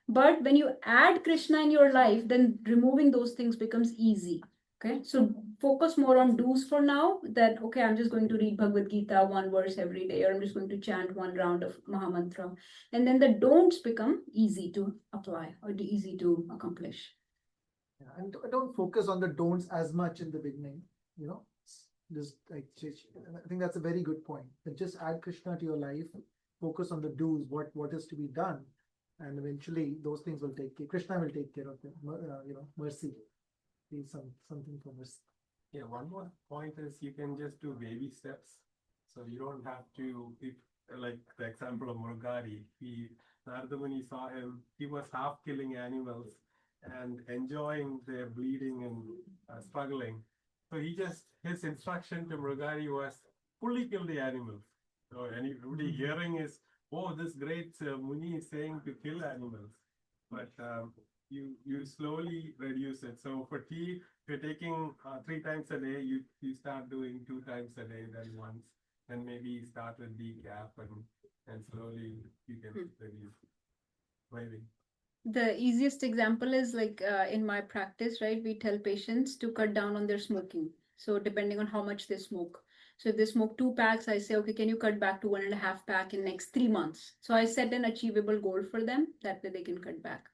S1: But when you add Krishna in your life, then removing those things becomes easy. Okay, so focus more on do's for now. That okay, I'm just going to read Bhagavad Gita one verse every day, or I'm just going to chant one round of Mahamantra, and then the don'ts become easy to apply or easy to accomplish.
S3: Yeah, and don't focus on the don'ts as much in the beginning. You know, just like I think that's a very good point. That just add Krishna to your life. Focus on the do's. What is to be done, and eventually those things will take care. Krishna will take care of them. Mercy. Be something for mercy.
S7: Yeah, one more point is you can just do baby steps. So you don't have to, if like the example of Murugari, Narada Muni saw him, he was half killing animals and enjoying their bleeding and struggling. So his instruction to Murugari was fully kill the animals. So anybody hearing is, oh, this great Muni is saying to kill animals. But you slowly reduce it. So for tea, if you're taking 3 times a day, you start doing 2 times a day, then once, then maybe start with decaf and slowly you can reduce. Maybe.
S1: The easiest example is like in my practice, right? We tell patients to cut down on their smoking. So depending on how much they smoke. So if they smoke 2 packs, I say, okay, can you cut back to 1.5 pack in next 3 months? So I set an achievable goal for them. That way they can cut back.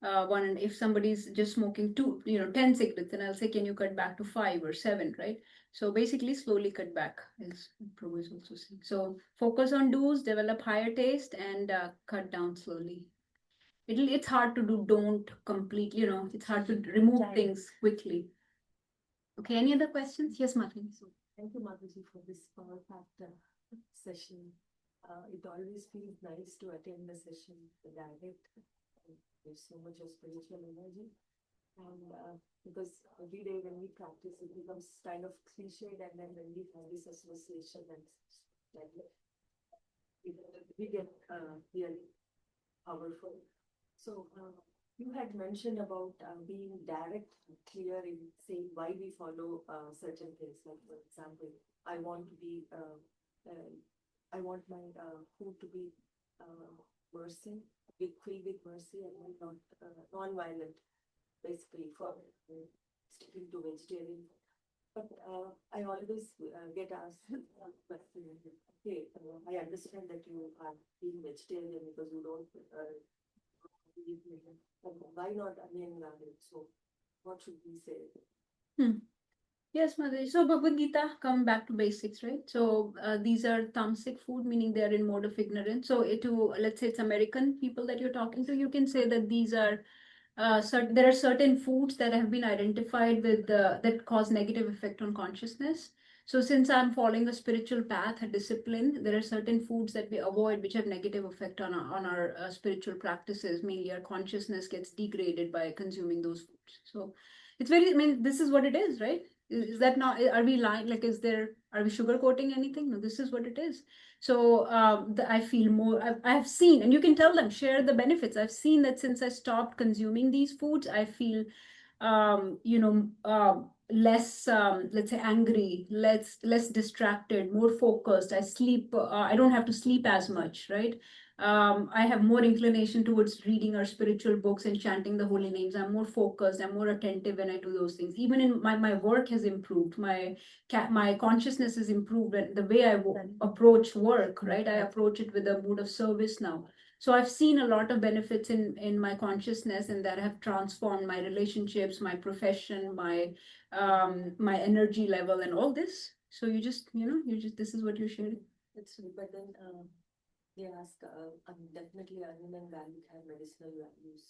S1: If somebody's just smoking 10 cigarettes, then I'll say, can you cut back to 5 or 7, right? So basically slowly cut back, is Prabhu is also saying. So focus on do's, develop higher taste, and cut down slowly. It's hard to do don't completely, it's hard to remove things quickly. Okay, any other questions? Yes, Madhuri.
S8: Thank you, Madhuji, for this power-packed session. It always feels nice to attend the session direct. There's so much of spiritual energy. And because every day when we practice, it becomes kind of cliched, and then when we have this association, and we get really powerful. So you had mentioned about being direct, clear in saying why we follow certain things. Like for example, I want my food to be mercy, filled with mercy, and not non-violent. Basically, for sticking to vegetarian. But I always get asked, okay, I understand that you are being vegetarian because you don't eat meat. Why not onion garlic? So, what should we say?
S1: Yes, Madhuri. So Bhagavad Gita, come back to basics, right? So these are tamasic food, meaning they are in mode of ignorance. So let's say it's American people that you're talking to, you can say that these are there are certain foods that have been identified with that cause negative effect on consciousness. So since I'm following a spiritual path, a discipline, there are certain foods that we avoid which have negative effect on our spiritual practices. Mainly our consciousness gets degraded by consuming those foods. So it's this is what it is, right? Is that not, are we lying? Like, are we sugarcoating anything? No, this is what it is. So I feel more, I have seen, and you can tell them, share the benefits. I've seen that since I stopped consuming these foods, I feel, less, let's say, angry, less distracted, more focused. I sleep, I don't have to sleep as much, right? I have more inclination towards reading our spiritual books and chanting the holy names. I'm more focused. I'm more attentive when I do those things. Even in my work has improved. My consciousness is improved. And the way I approach work, right? I approach it with a mood of service now. So I've seen a lot of benefits in my consciousness, and that have transformed my relationships, my profession, my energy level, and all this. So this is what you're sharing.
S8: That's true. But then they ask, definitely onion and garlic have medicinal values.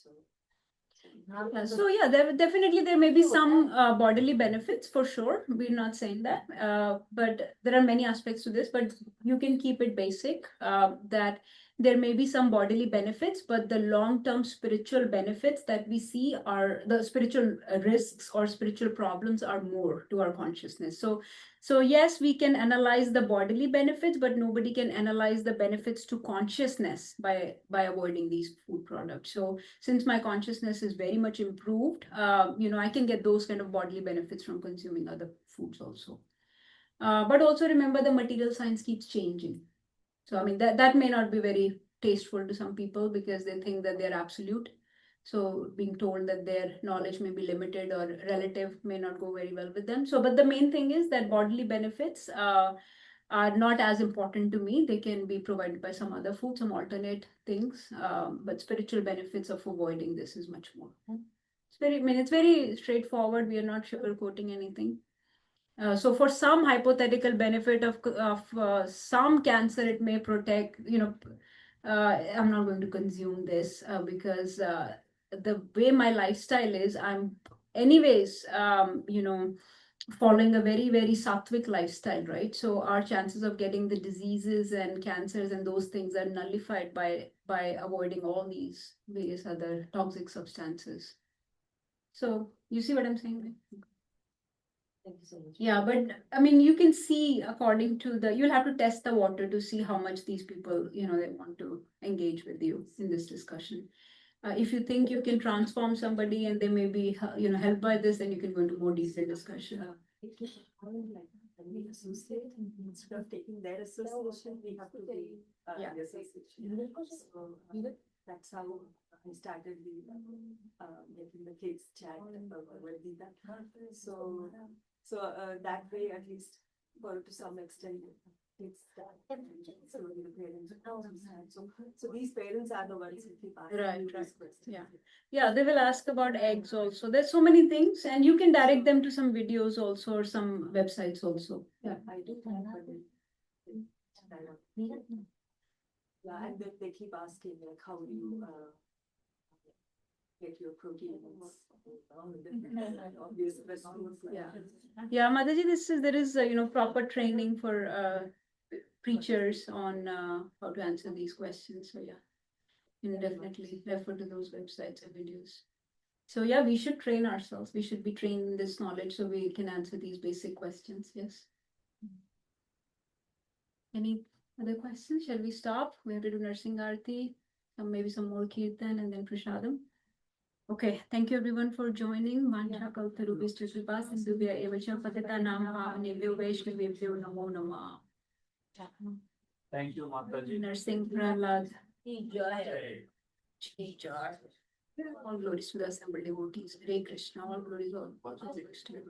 S1: So yeah, there may be some bodily benefits for sure. We're not saying that, but there are many aspects to this. But you can keep it basic. That there may be some bodily benefits, but the long-term spiritual benefits that we see are the spiritual risks or spiritual problems are more to our consciousness. So yes, we can analyze the bodily benefits, but nobody can analyze the benefits to consciousness by avoiding these food products. So since my consciousness is very much improved, I can get those kind of bodily benefits from consuming other foods also. But also remember, the material science keeps changing. So, I mean, that may not be very tasteful to some people because they think that they're absolute. So being told that their knowledge may be limited or relative may not go very well with them. So, but the main thing is that bodily benefits are not as important to me. They can be provided by some other food, some alternate things. But spiritual benefits of avoiding this is much more. It's very straightforward. We are not sugarcoating anything. So for some hypothetical benefit of some cancer, it may protect, I'm not going to consume this because the way my lifestyle is, I'm anyways, following a very, very sattvic lifestyle, right? So our chances of getting the diseases and cancers and those things are nullified by avoiding all these various other toxic substances. So you see what I'm saying?
S8: Thank you so much.
S1: Yeah, but I mean, you can see according to you'll have to test the water to see how much these people, they want to engage with you in this discussion. If you think you can transform somebody and they may be, helped by this, then you can go into more detailed discussion.
S8: When we associate, instead of taking their association, we have to take the association. So that's how I started making the kids chat about so that way, at least, to some extent, it's that. So the parents understand. So these parents are the ones who keep asking
S1: Right.
S8: these questions.
S1: Yeah, they will ask about eggs also. There's so many things, and you can direct them to some videos also or some websites also.
S8: Yeah, I do have yeah, and then they keep asking like, how do you get your proteins? Obvious questions.
S1: Yeah, Mataji, there is proper training for preachers on how to answer these questions. So yeah, you can definitely refer to those websites and videos. So yeah, we should train ourselves. We should be trained in this knowledge so we can answer these basic questions. Yes. Any other questions? Shall we stop? We have to do Nursing Arti, maybe some more Kirtan and then Prasadam. Okay, thank you everyone for joining. Mancha Kaltarubis Tripas and Dubya Evacha Patita Nama Nevyo Vaishnavyo Namo Nama.
S2: Thank you, Mataji.
S1: Nursing Prahlad. All glories to the assembled devotees. Hare Krishna. All glories all to Krishna.